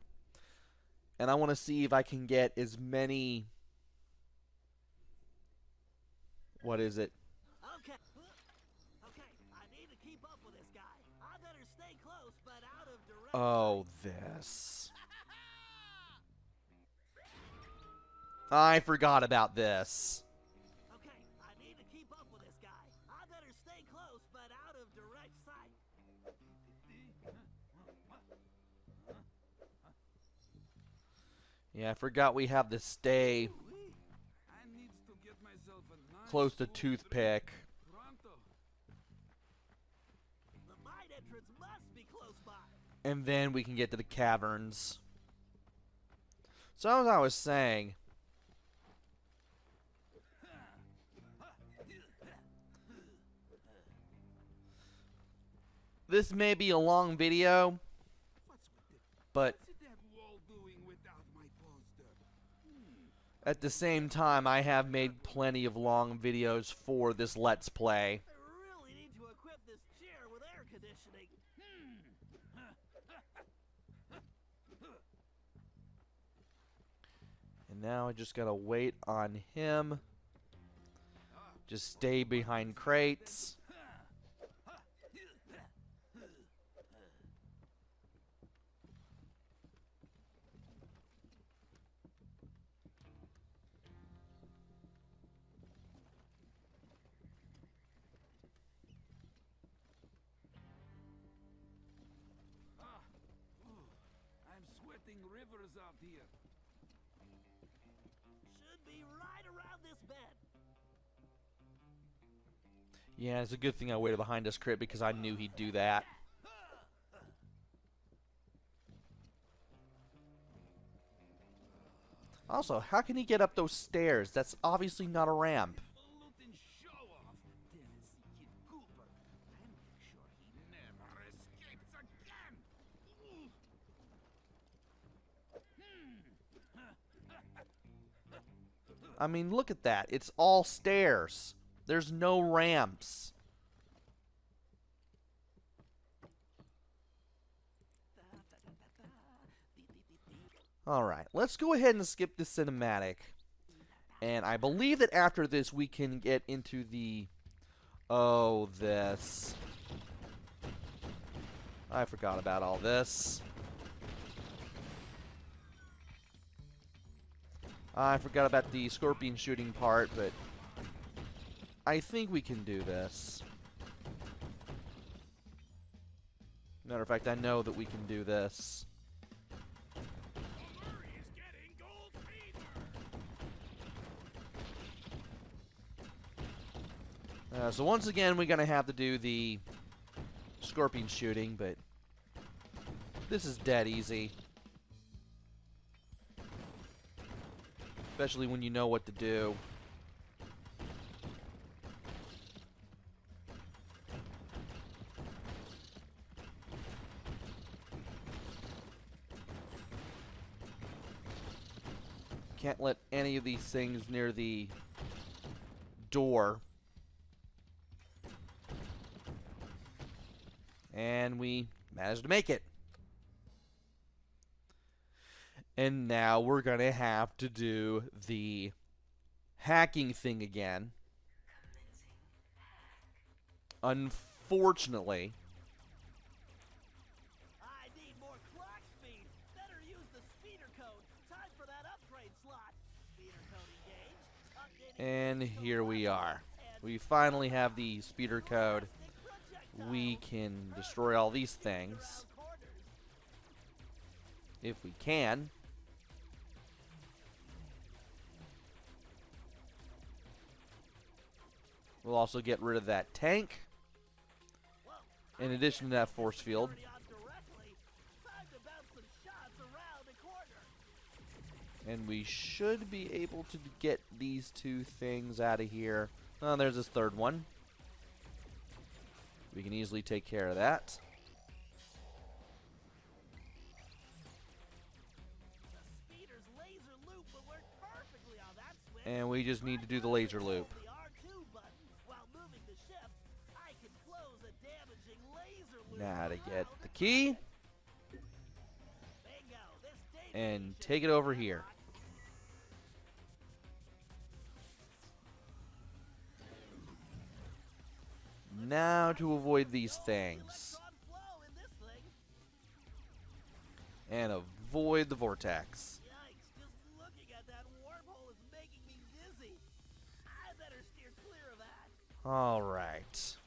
And I want to see if I can get as many... What is it? Okay. Okay, I need to keep up with this guy. I better stay close, but out of direct Oh, this. I forgot about this. Okay, I need to keep up with this guy. I better stay close, but out of direct sight. Yeah, I forgot we have to stay I needs to get myself a nice close to full toothpick. drink. Pronto. The mine entrance must be close by. And then we can get to the caverns. So as I was saying, this may be a long video, but What's that wall doing without my poster? at the same time, I have made plenty of long videos for this Let's Play. I really need to equip this chair with air conditioning. And now I just gotta wait on him. Just stay behind crates. I'm sweating rivers out here. Should be right around this bend. Yeah, it's a good thing I waited behind this crit because I knew he'd do that. Also, how can he get up those stairs? That's obviously not a ramp. Polluting show-off. Tennessee Kid Cooper. And make sure he never escapes again. I mean, look at that. It's all stairs. There's no ramps. Alright, let's go ahead and skip this cinematic. And I believe that after this we can get into the... Oh, this. I forgot about all this. I forgot about the scorpion shooting part, but I think we can do this. Matter of fact, I know that we can do this. Murray's getting gold fever. So once again, we're going to have to do the scorpion shooting, but this is dead easy. Especially when you know what to do. Can't let any of these things near the door. And we managed to make it. And now we're going to have to do the hacking thing again. Unfortunately. I need more clock speed. Better use the speeder code. Time for that upgrade slot. Speeder code engaged. And here we are. We finally have the speeder code. We can destroy all these things. If we can. We'll also get rid of that tank. In addition to that force field. And we should be able to get these two things out of here. Oh, there's this third one. We can easily take care of that. And we just need to do the laser loop. Now to get the key. And take it over here. Now to avoid these things. And avoid the vortex. Yikes, just looking at that wormhole is making me dizzy. I better steer clear of that. Alright.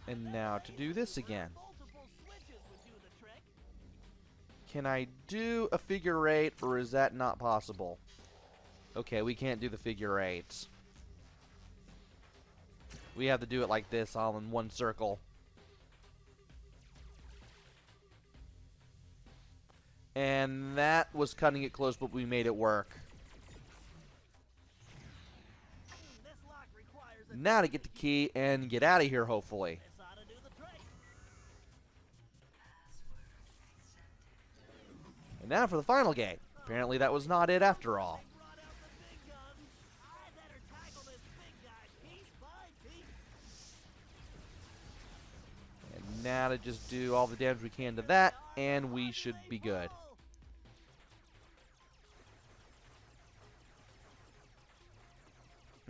And now to do this again. Multiple switches would do the trick. Can I do a figure eight, or is that not possible? Okay, we can't do the figure eight. We have to do it like this, all in one circle. And that was cutting it close, but we made it work. This lock requires a Now to get the key and get out of here, hopefully. this ought to do the trick. And now for the final gate. Apparently that was not it after all. Brought out the big guns. I better tackle this big guy piece by piece. And now to just do all the damage we can to that, and we should be good.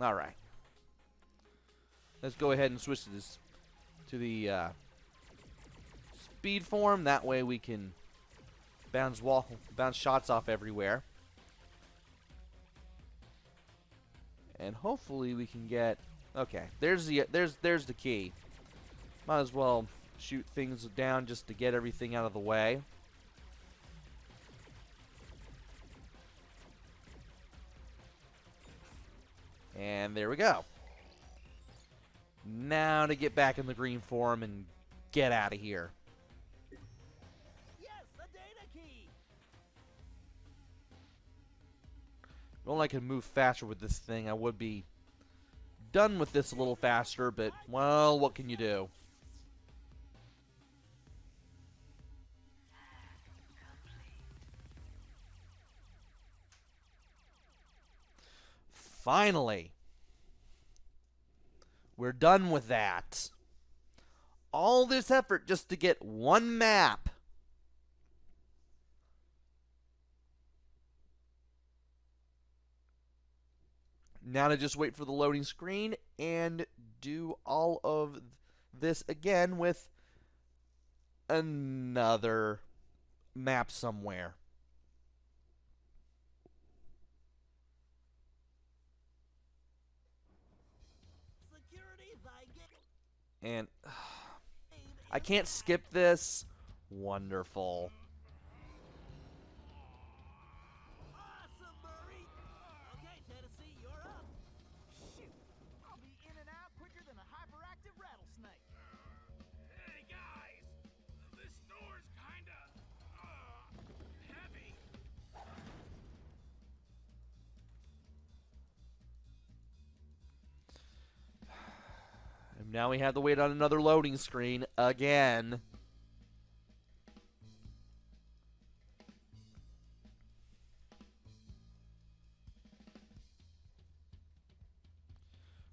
Alright. Let's go ahead and switch to this to the speed form. That way we can bounce shots off everywhere. And hopefully we can get okay, there's the key. Might as well shoot things down just to get everything out of the way. And there we go. Now to get back in the green form and get out of here. Yes, a data key. If only I could move faster with this thing, I would be done with this a little faster, but, well, what can you do? Finally, we're done with that. All this effort just to get one map. Now to just wait for the loading screen and do all of this again with another map somewhere. Security by gate. And I can't skip this. Wonderful. Awesome, Murray! Okay, Tennessee, you're up. Shoot, I'll be in and out quicker than a hyperactive rattlesnake. Hey guys, this door's kinda heavy. And now we have to wait on another loading screen again.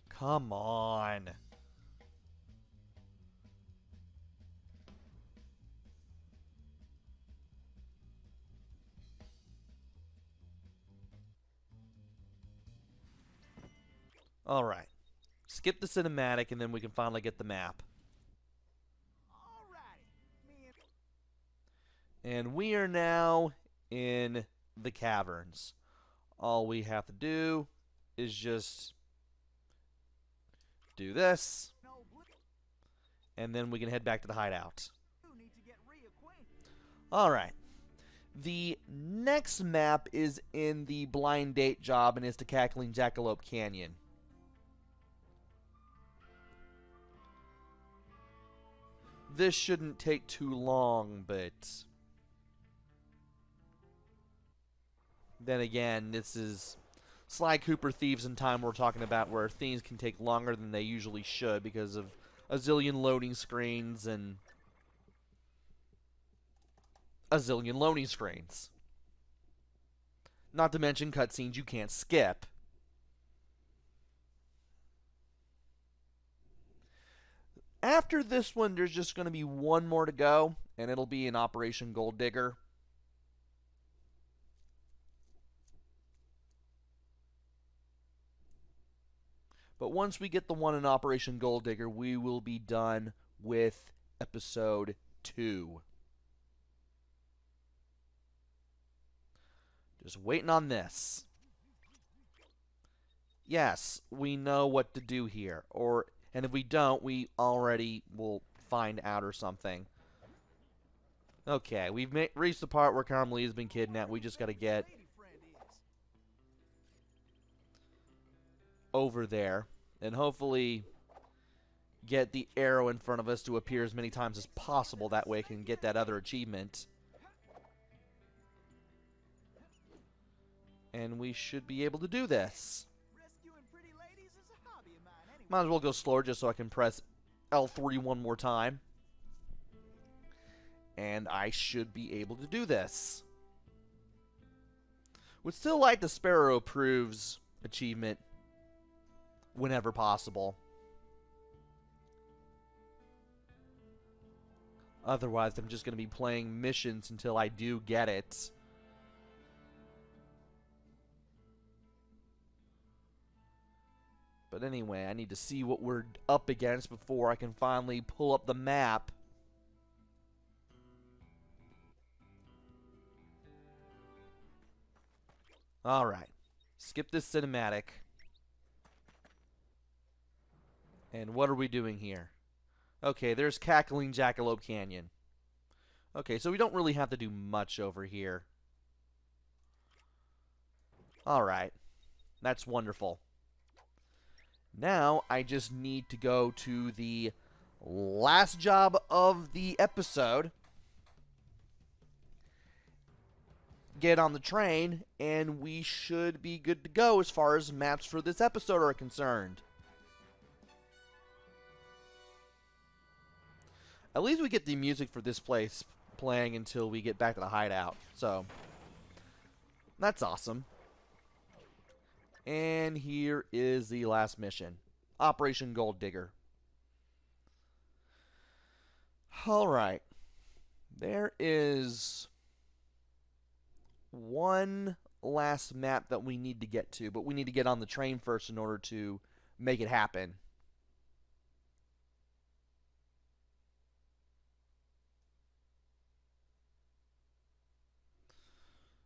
Come on. All right. Skip the cinematic and then we can finally get the map. Alrighty, me and And we are now in the caverns. All we have to do is just do this, no blue and then we can head back to the hideout. need to get reacquainted. Alright. The next map is in the blind date job and is to Cackling Jackalope Canyon. This shouldn't take too long, but then again, this is Sly Cooper Thieves in Time we're talking about, where things can take longer than they usually should because of a zillion loading screens and a zillion loading screens. Not to mention cutscenes you can't skip. After this one, there's just going to be one more to go, and it'll be in Operation Gold Digger. But once we get the one in Operation Gold Digger, we will be done with Episode 2. Just waiting on this. Yes, we know what to do here. And if we don't, we already will find out or something. Okay, we've reached the part where Carmelie has been kidnapped. We just got to get Lady friend is. over there and hopefully get the arrow in front of us to appear as many times as possible. That way I can get that other achievement. And we should be able to do this. Rescuing pretty ladies is a hobby of mine anyway. Might as well go slower just so I can press L3 one more time. And I should be able to do this. Would still like the Sparrow Approves achievement whenever possible. Otherwise, I'm just going to be playing missions until I do get it. But anyway, I need to see what we're up against before I can finally pull up the map. Alright. Skip this cinematic. And what are we doing here? Okay, there's Cackling Jackalope Canyon. Okay, so we don't really have to do much over here. Alright. That's wonderful. Now, I just need to go to the last job of the episode, get on the train, and we should be good to go as far as maps for this episode are concerned. At least we get the music for this place playing until we get back to the hideout, so that's awesome. And here is the last mission. Operation Gold Digger. Alright. There is one last map that we need to get to, but we need to get on the train first in order to make it happen.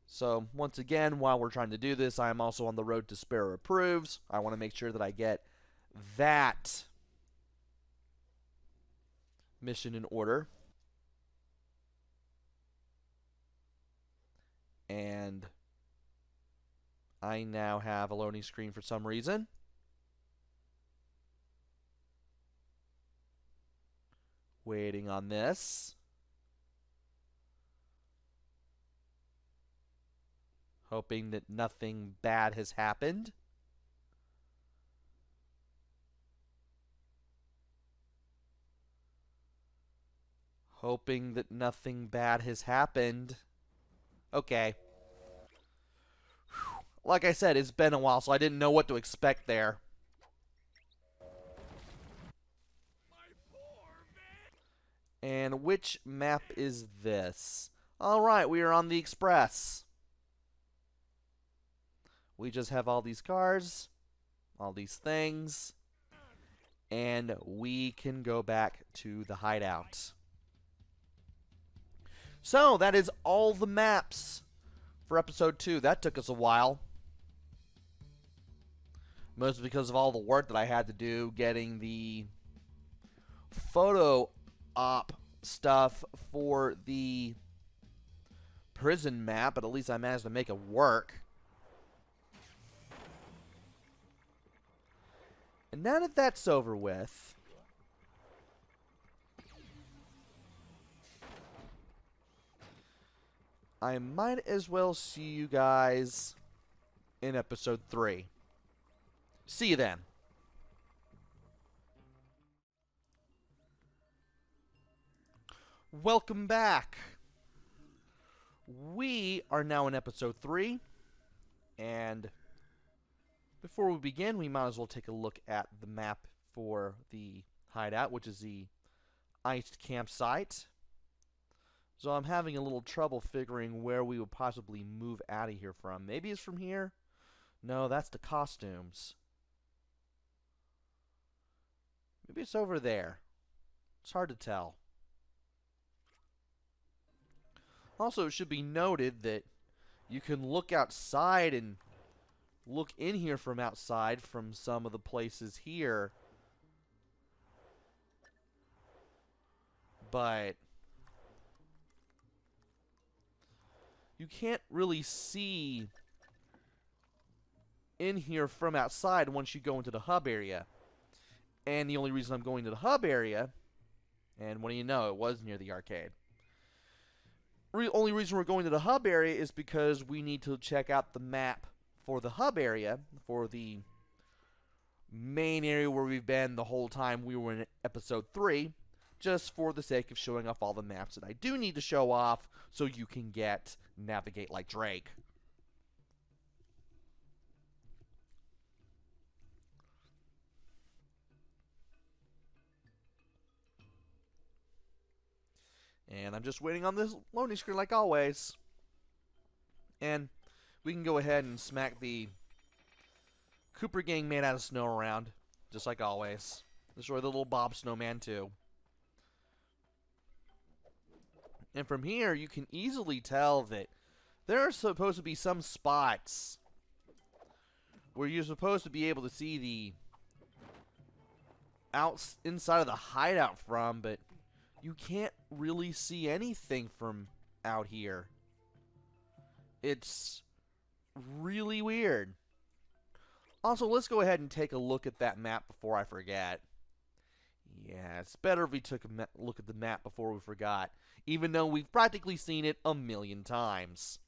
So, once again, while we're trying to do this, I am also on the road to Sparrow Approves. I want to make sure that I get that mission in order. And I now have a loading screen for some reason. Waiting on this. Hoping that nothing bad has happened. Hoping that nothing bad has happened. Okay. Like I said, it's been a while, so I didn't know what to expect there. And which map is this? Alright, we are on the Express. We just have all these cars, all these things, and we can go back to the hideout. So, that is all the maps for episode 2. That took us a while. Mostly because of all the work that I had to do getting the photo op stuff for the prison map, but at least I managed to make it work. And now that that's over with, I might as well see you guys in episode 3. See you then. Welcome back. We are now in episode 3, and before we begin, we might as well take a look at the map for the hideout, which is the iced campsite. So I'm having a little trouble figuring where we would possibly move out of here from. Maybe it's from here? No, that's the costumes. Maybe it's over there. It's hard to tell. Also, it should be noted that you can look outside and look in here from outside from some of the places here. But you can't really see in here from outside once you go into the hub area. And the only reason I'm going to the hub area, and what do you know, it was near the arcade. Only reason we're going to the hub area is because we need to check out the map for the hub area, for the main area where we've been the whole time we were in episode 3, just for the sake of showing off all the maps that I do need to show off so you can navigate like Drake. And I'm just waiting on this loading screen like always. And we can go ahead and smack the Cooper gang made out of snow around, just like always. Destroy the little Bob Snowman too. And from here, you can easily tell that there are supposed to be some spots where you're supposed to be able to see the inside of the hideout from, but you can't really see anything from out here. It's really weird. Also, let's go ahead and take a look at that map before I forget. Yeah, it's better if we took a look at the map before we forgot, even though we've practically seen it a million times.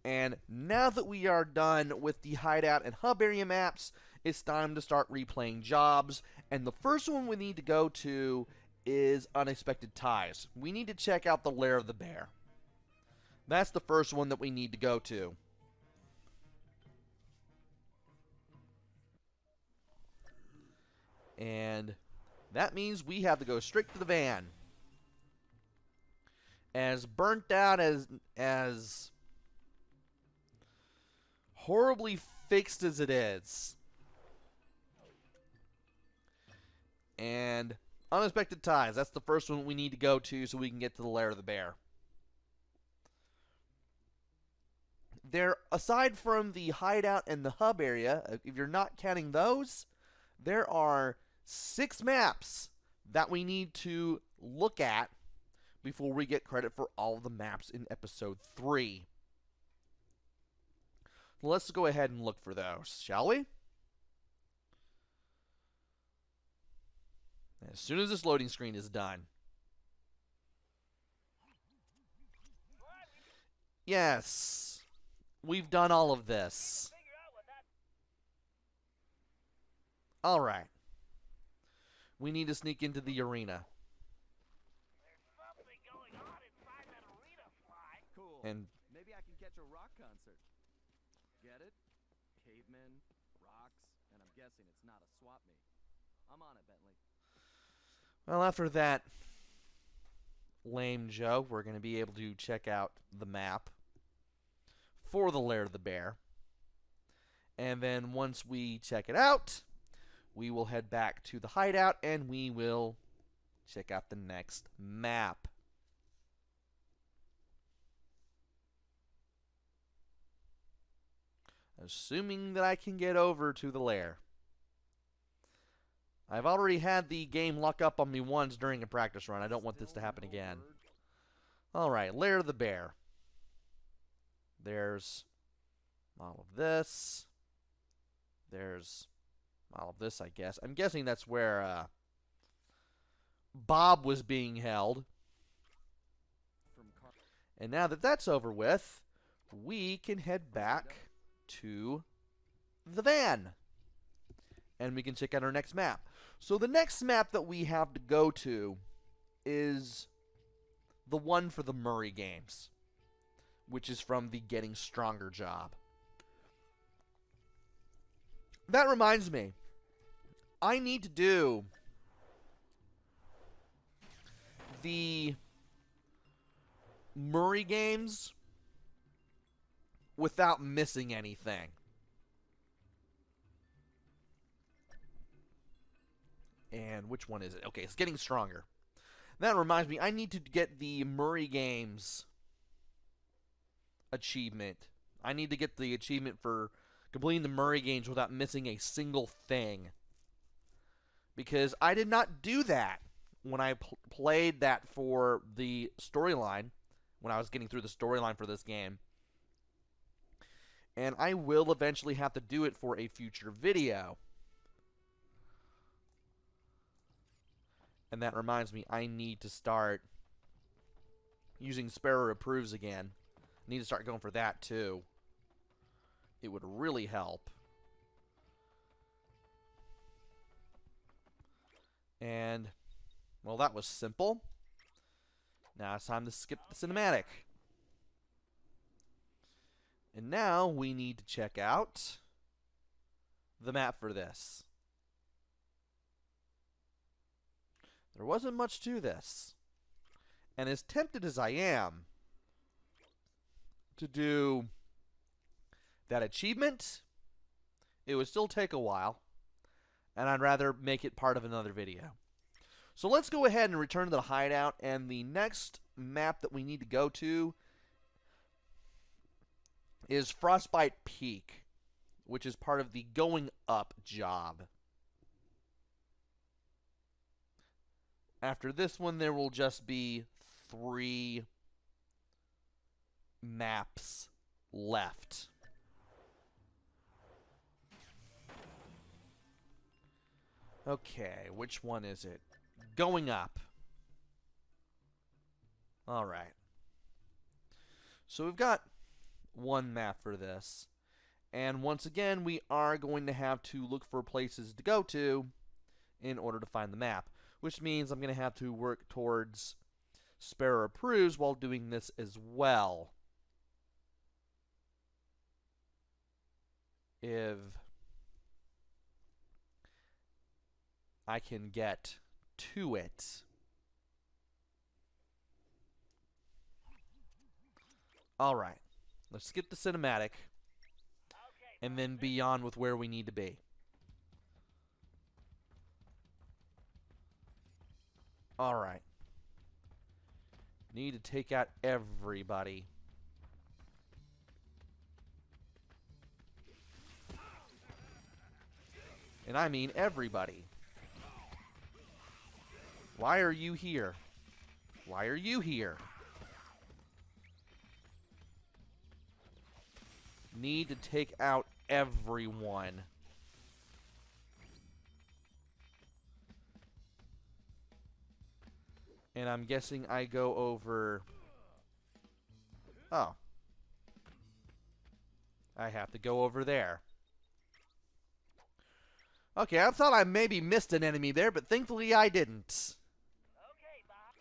And now that we are done with the hideout and hub area maps, it's time to start replaying jobs. And the first one we need to go to is Unexpected Ties. We need to check out the Lair of the Bear. That's the first one that we need to go to. And that means we have to go straight to the van. As burnt out, as horribly fixed as it is. And Unexpected Ties, that's the first one we need to go to so we can get to the Lair of the Bear. There, aside from the hideout and the hub area, if you're not counting those, there are 6 maps that we need to look at before we get credit for all of the maps in Episode 3. Let's go ahead and look for those, shall we? As soon as this loading screen is done. Yes, we've done all of this. All right. We need to sneak into the arena. Something going on inside that arena, Sly. Cool. And Maybe I can catch a rock concert. Get it? Cavemen, rocks, and I'm guessing it's not a swap meet. I'm on it, Bentley. well, after that lame joke, we're going to be able to check out the map for the Lair of the Bear. And then once we check it out, we will head back to the hideout and we will check out the next map. Assuming that I can get over to the lair. I've already had the game lock up on me once during a practice run. I don't want this to happen again. Alright, Lair of the Bear. There's all of this. There's all of this, I guess. I'm guessing that's where Bob was being held. And now that that's over with, we can head back to the van. And we can check out our next map. So the next map that we have to go to is the one for the Murray games, which is from the Getting Stronger job. That reminds me, I need to do the Murray games without missing anything. And which one is it? Okay, it's Getting Stronger. That reminds me, I need to get the Murray Games achievement. I need to get the achievement for completing the Murray Games without missing a single thing. Because I did not do that when I played that for the storyline, when I was getting through the storyline for this game. And I will eventually have to do it for a future video. And that reminds me, I need to start using Sparrow Approves again. I need to start going for that too. It would really help. And, well, that was simple. Now it's time to skip the cinematic. And now we need to check out the map for this. There wasn't much to this. And as tempted as I am to do that achievement, it would still take a while. And I'd rather make it part of another video. So let's go ahead and return to the hideout. And the next map that we need to go to is Frostbite Peak, which is part of the Going Up job. After this one, there will just be 3 maps left. Okay, which one is it? Going Up. Alright. So we've got one map for this. And once again, we are going to have to look for places to go to in order to find the map. Which means I'm going to have to work towards Sparrow Approves while doing this as well. If I can get to it. Alright. Let's skip the cinematic. And then be on with where we need to be. Alright. Need to take out everybody. And I mean everybody. Why are you here? Why are you here? Need to take out everyone. And I'm guessing I go over... Oh. I have to go over there. Okay, I thought I maybe missed an enemy there, but thankfully I didn't. Okay, Bob.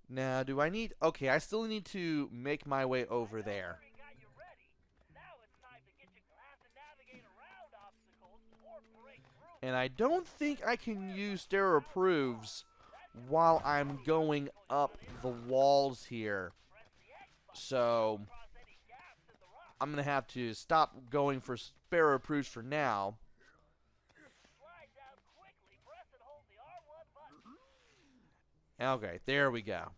Now, do I need... Okay, I still need to make my way over there. Already got you ready. Now it's time to get your class and navigate around obstacles or break through. And I don't think I can use Stereo Approves while I'm going up the walls here. So, I'm going to have to stop going for Stereo Approves for now. Slide down quickly. Press and hold the R1 button. Okay, there we go.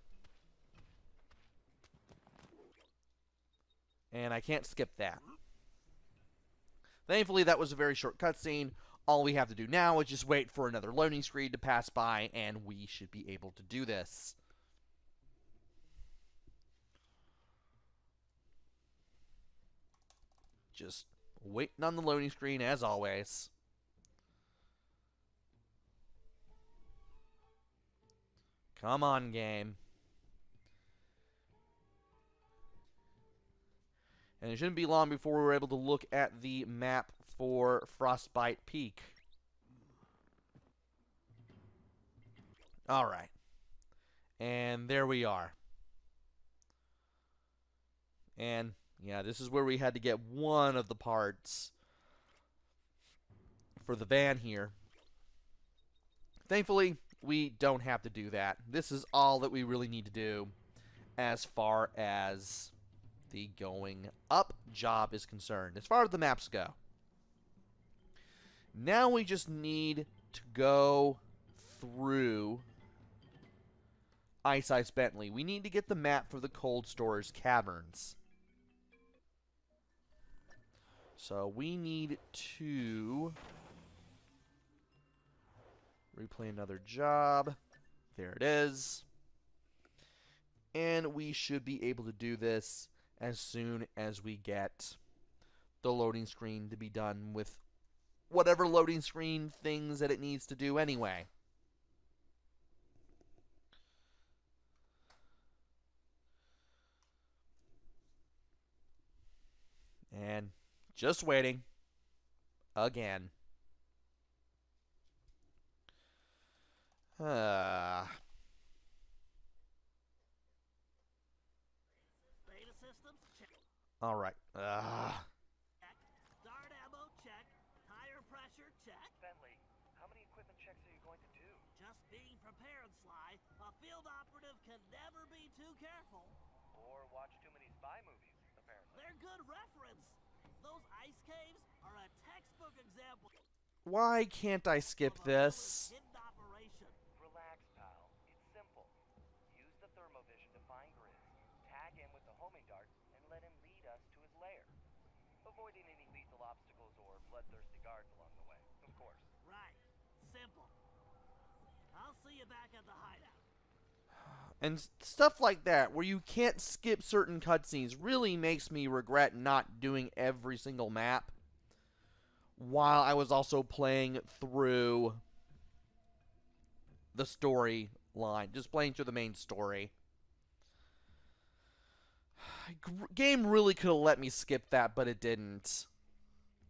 And I can't skip that. Thankfully, that was a very short cutscene. All we have to do now is just wait for another loading screen to pass by, and we should be able to do this. Just waiting on the loading screen as always. Come on, game. And it shouldn't be long before we're able to look at the map for Frostbite Peak. Alright. And there we are. And, yeah, this is where we had to get one of the parts for the van here. Thankfully, we don't have to do that. This is all that we really need to do as far as the going up job is concerned, as far as the maps go. Now we just need to go through Ice Bentley. We need to get the map for the cold storage caverns. So we need to replay another job. There it is. And we should be able to do this as soon as we get the loading screen to be done with whatever loading screen things that it needs to do anyway. And just waiting. Again. Beta systems check. Alright. Dart ammo check. Tire pressure check. Bentley, how many equipment checks are you going to do? Just being prepared, Sly. A field operative can never be too careful. Or watch too many spy movies, apparently. They're good reference. Those ice caves are a textbook example Why can't I skip of a this? hidden operation. Relax, pal. It's simple. Use the thermovision to find Grizz, tag in with the homing dart, and let him lead us to his lair. Avoiding any lethal obstacles or bloodthirsty guards along the way, of course. Right. Simple. I'll see you back at the hideout. And stuff like that, where you can't skip certain cutscenes, really makes me regret not doing every single map while I was also playing through the storyline, just playing through the main story. Game really could have let me skip that, but it didn't.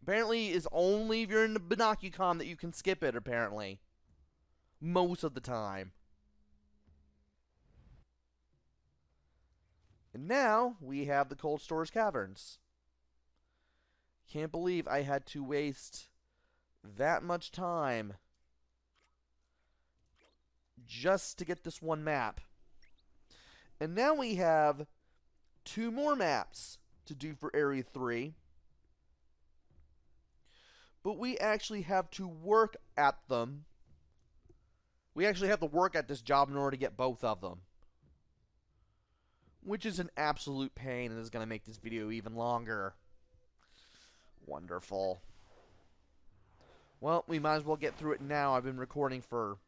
Apparently, it's only if you're in the Binocucom that you can skip it, apparently. Most of the time. And now, we have the cold storage caverns. Can't believe I had to waste that much time just to get this one map. And now we have 2 more maps to do for Area 3. But we actually have to work at them. We actually have to work at this job in order to get both of them. Which is an absolute pain and is going to make this video even longer. Wonderful. Well, we might as well get through it now. I've been recording for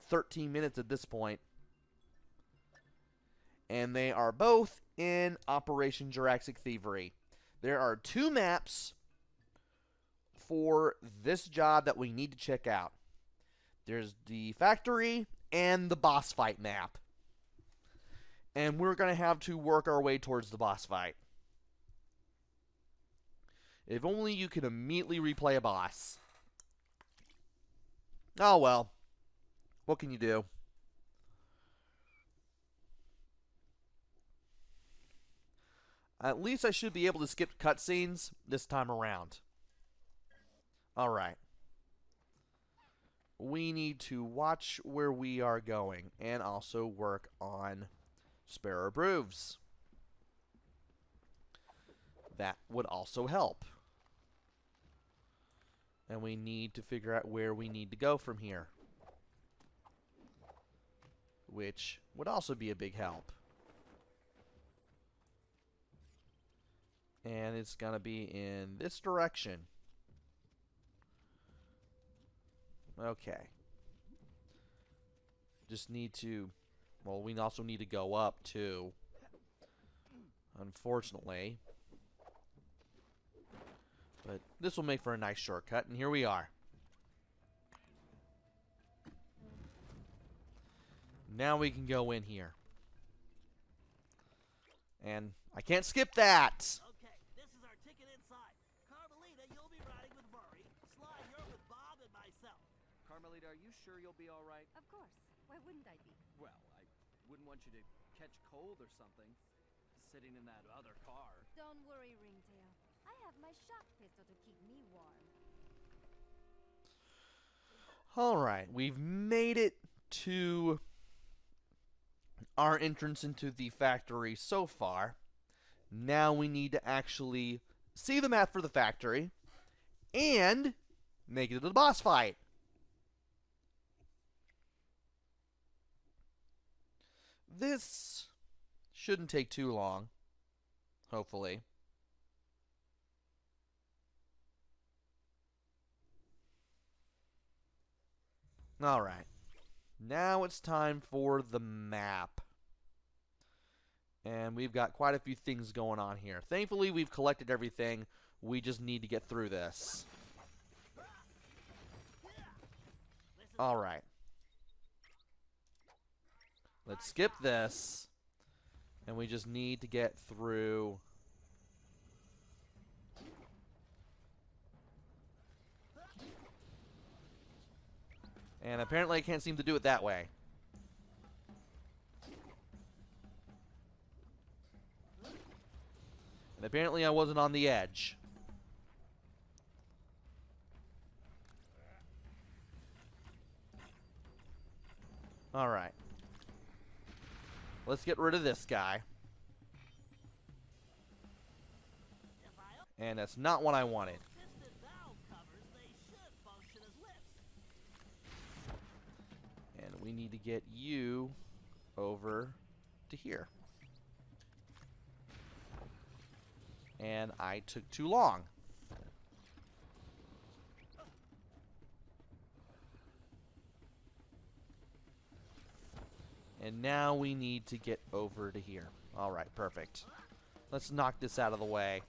13 minutes at this point. And they are both in Operation Jurassic Thievery. There are 2 maps for this job that we need to check out. There's the factory and the boss fight map. And we're going to have to work our way towards the boss fight. If only you could immediately replay a boss. Oh well. What can you do? At least I should be able to skip cutscenes this time around. Alright. We need to watch where we are going and also work on spare approves. That would also help. And we need to figure out where we need to go from here, which would also be a big help. And it's going to be in this direction. Okay. Just need to... Well, we also need to go up, too. Unfortunately. But this will make for a nice shortcut, and here we are. Now we can go in here. And I can't skip that! Okay, this is our ticket inside. Carmelita, you'll be riding with Murray. Sly, you're with Bob and myself. Carmelita, are you sure you'll be all right? Of course. Why wouldn't I be? Well, I wouldn't want you to catch cold or something, sitting in that other car. Don't worry, Ringtail. I have my shock pistol to keep me warm. Alright, we've made it to our entrance into the factory so far. Now we need to actually see the map for the factory and make it to the boss fight. This shouldn't take too long, hopefully. Alright. Now it's time for the map. And we've got quite a few things going on here. Thankfully, we've collected everything. We just need to get through this. Alright. Let's skip this. And we just need to get through... And apparently I can't seem to do it that way. And apparently I wasn't on the edge. Alright. Let's get rid of this guy. And that's not what I wanted. Piston valve covers, they should function as lifts. And we need to get you over to here. And I took too long. And now we need to get over to here. Alright, perfect. Let's knock this out of the way.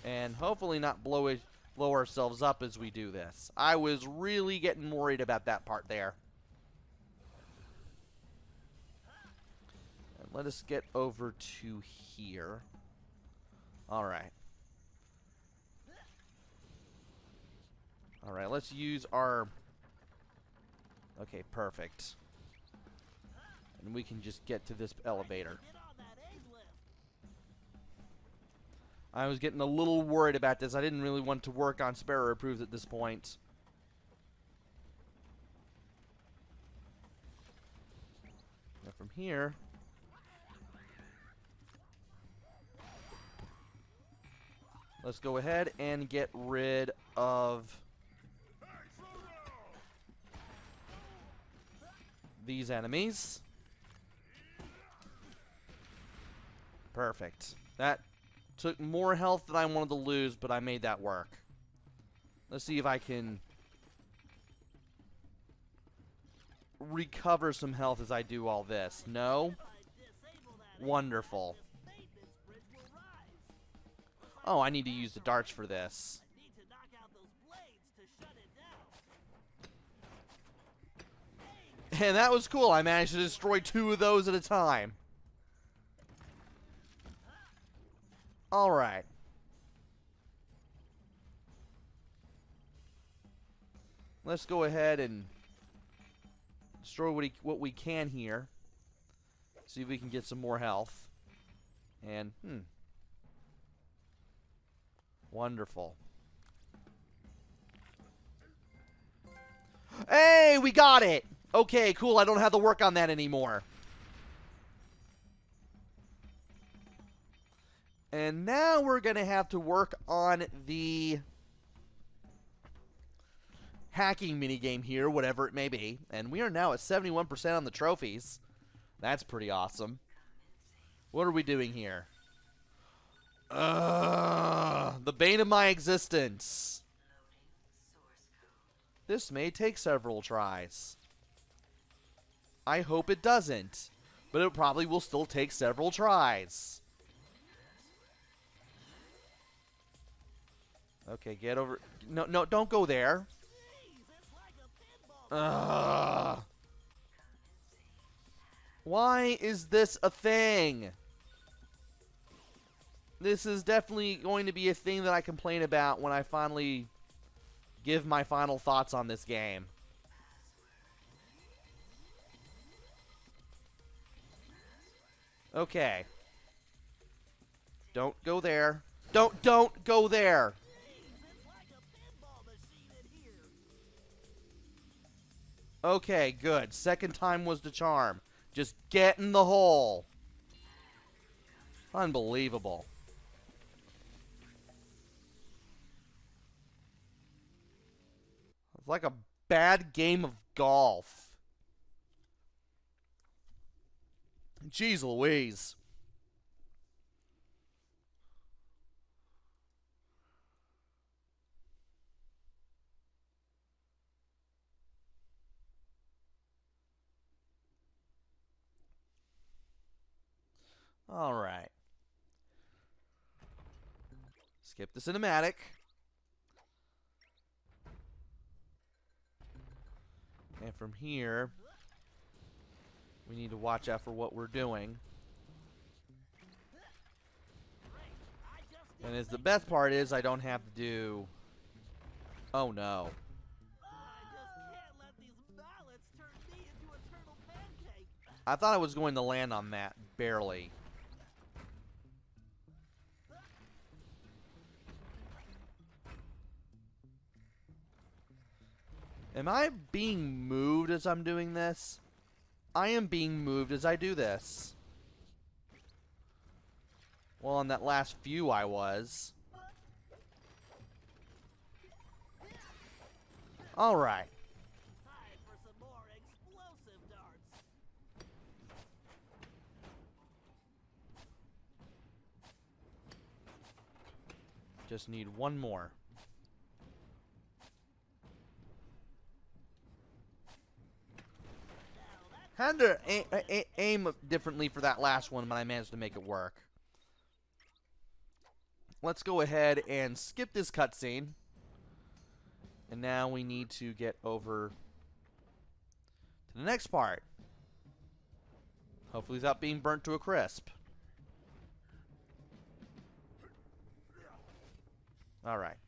And hopefully not blow ourselves up as we do this. I was really getting worried about that part there. And let us get over to here. Alright. Alright, let's use our... Okay, perfect. And we can just get to this elevator. Get on that egg lift. I was getting a little worried about this. I didn't really want to work on spare approves at this point. Now from here... Let's go ahead and get rid of these enemies. Perfect. That Took more health than I wanted to lose, but I made that work. Let's see if I can recover some health as I do all this. No? Wonderful. Oh, I need to use the darts for this. And that was cool. I managed to destroy 2 of those at a time. Alright. Let's go ahead and destroy what we can here. See if we can get some more health. And, wonderful. Hey, we got it! Okay, cool. I don't have to work on that anymore. And now we're going to have to work on the hacking minigame here, whatever it may be. And we are now at 71% on the trophies. That's pretty awesome. What are we doing here? The bane of my existence. This may take several tries. I hope it doesn't, but it probably will still take several tries. Okay, get over. No, don't go there. Why is this a thing? This is definitely going to be a thing that I complain about when I finally give my final thoughts on this game. Okay. Don't go there. Don't go there. Okay, good. Second time was the charm. Just get in the hole. Unbelievable. It's like a bad game of golf. Jeez Louise. All right. Skip the cinematic. And from here, we need to watch out for what we're doing. And as the best part is, I don't have to do... Oh no. I thought I was going to land on that, barely. Am I being moved as I'm doing this? I am being moved as I do this. Well, on that last few I was. Alright. Just need one more. Had to aim differently for that last one, but I managed to make it work. Let's go ahead and skip this cutscene. And now we need to get over to the next part. Hopefully without being burnt to a crisp. Alright.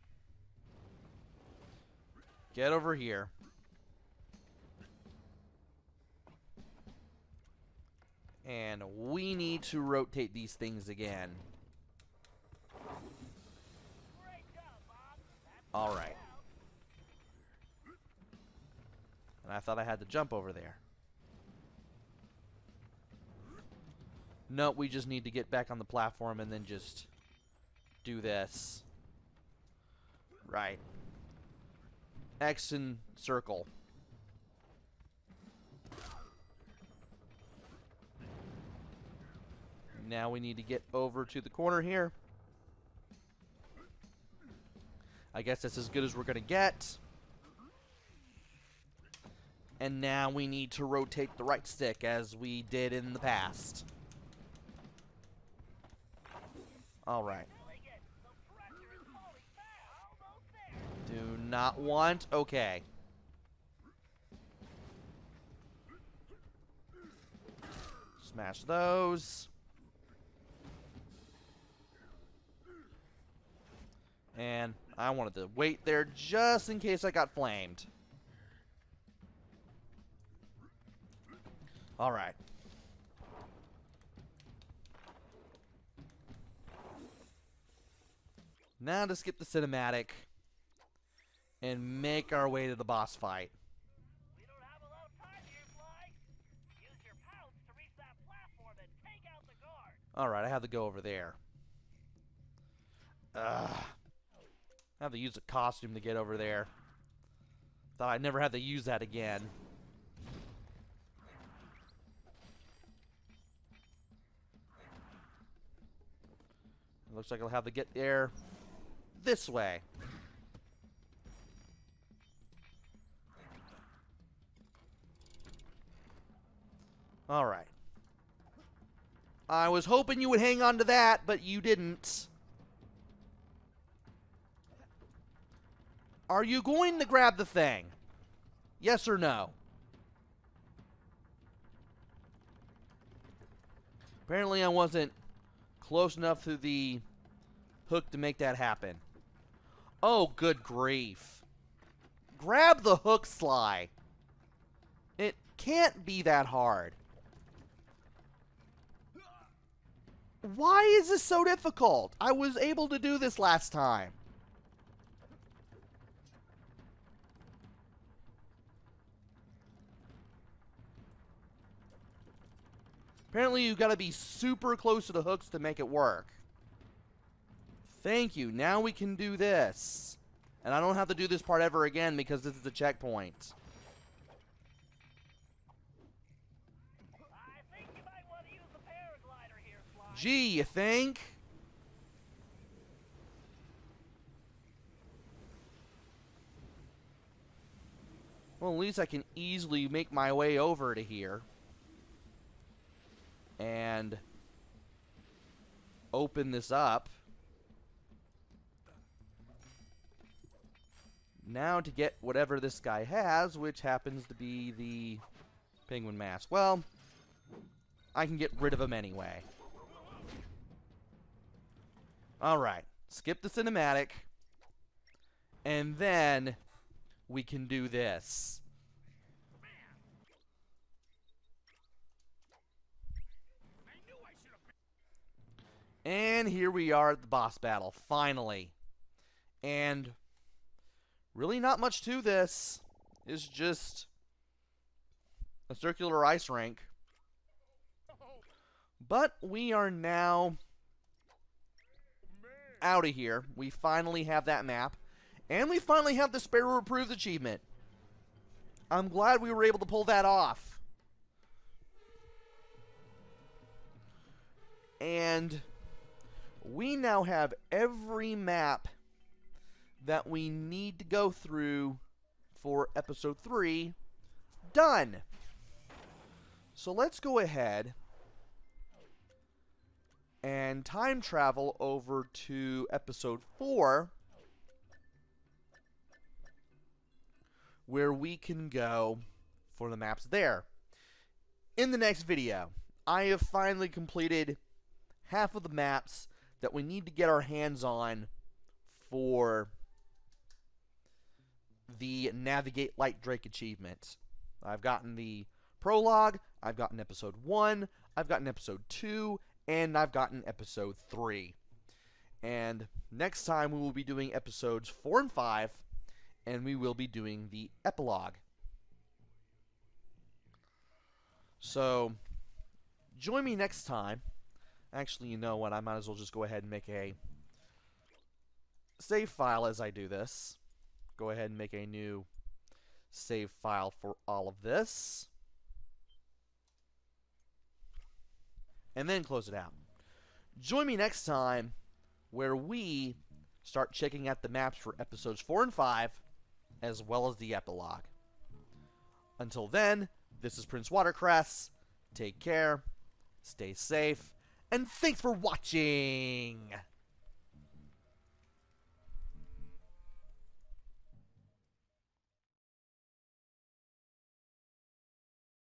Get over here. And we need to rotate these things again. Alright. And I thought I had to jump over there. Nope, we just need to get back on the platform and then just do this. Right. X and circle. Now we need to get over to the corner here. I guess that's as good as we're going to get. And now we need to rotate the right stick as we did in the past. Alright. Do not want. Okay. Smash those. And I wanted to wait there just in case I got flamed. Alright. Now to skip the cinematic and make our way to the boss fight. We don't have a lot of time here, Fly. Use your pounce to reach that platform and take out the guard. Alright, I have to go over there. Ugh. I have to use a costume to get over there. Thought I'd never have to use that again. It looks like I'll have to get there this way. Alright. I was hoping you would hang on to that, but you didn't. Are you going to grab the thing? Yes or no? Apparently I wasn't close enough to the hook to make that happen. Oh, good grief. Grab the hook, Sly. It can't be that hard. Why is this so difficult? I was able to do this last time. Apparently you've got to be super close to the hooks to make it work. Thank you. Now we can do this. And I don't have to do this part ever again because this is the checkpoint. I think you might want to use the paraglider here, Fly. Gee, you think? Well, at least I can easily make my way over to here. And open this up. Now to get whatever this guy has, which happens to be the penguin mask. Well, I can get rid of him anyway. Alright, skip the cinematic. And then we can do this. And here we are at the boss battle, finally. And really not much to this. It's just a circular ice rink. But we are now out of here. We finally have that map. And we finally have the Sparrow Approved achievement. I'm glad we were able to pull that off. And we now have every map that we need to go through for episode 3 done. So let's go ahead and time travel over to episode 4, where we can go for the maps there. In the next video, I have finally completed half of the maps that we need to get our hands on for the Navigate Light Drake achievement. I've gotten the prologue, I've gotten episode 1, I've gotten episode 2, and I've gotten episode 3. And next time we will be doing episodes 4 and 5, and we will be doing the epilogue. So, join me next time. Actually, you know what? I might as well just go ahead and make a save file as I do this. Go ahead and make a new save file for all of this. And then close it out. Join me next time where we start checking out the maps for episodes 4 and 5, as well as the epilogue. Until then, this is PrinceWatercress. Take care, stay safe, and thanks for watching!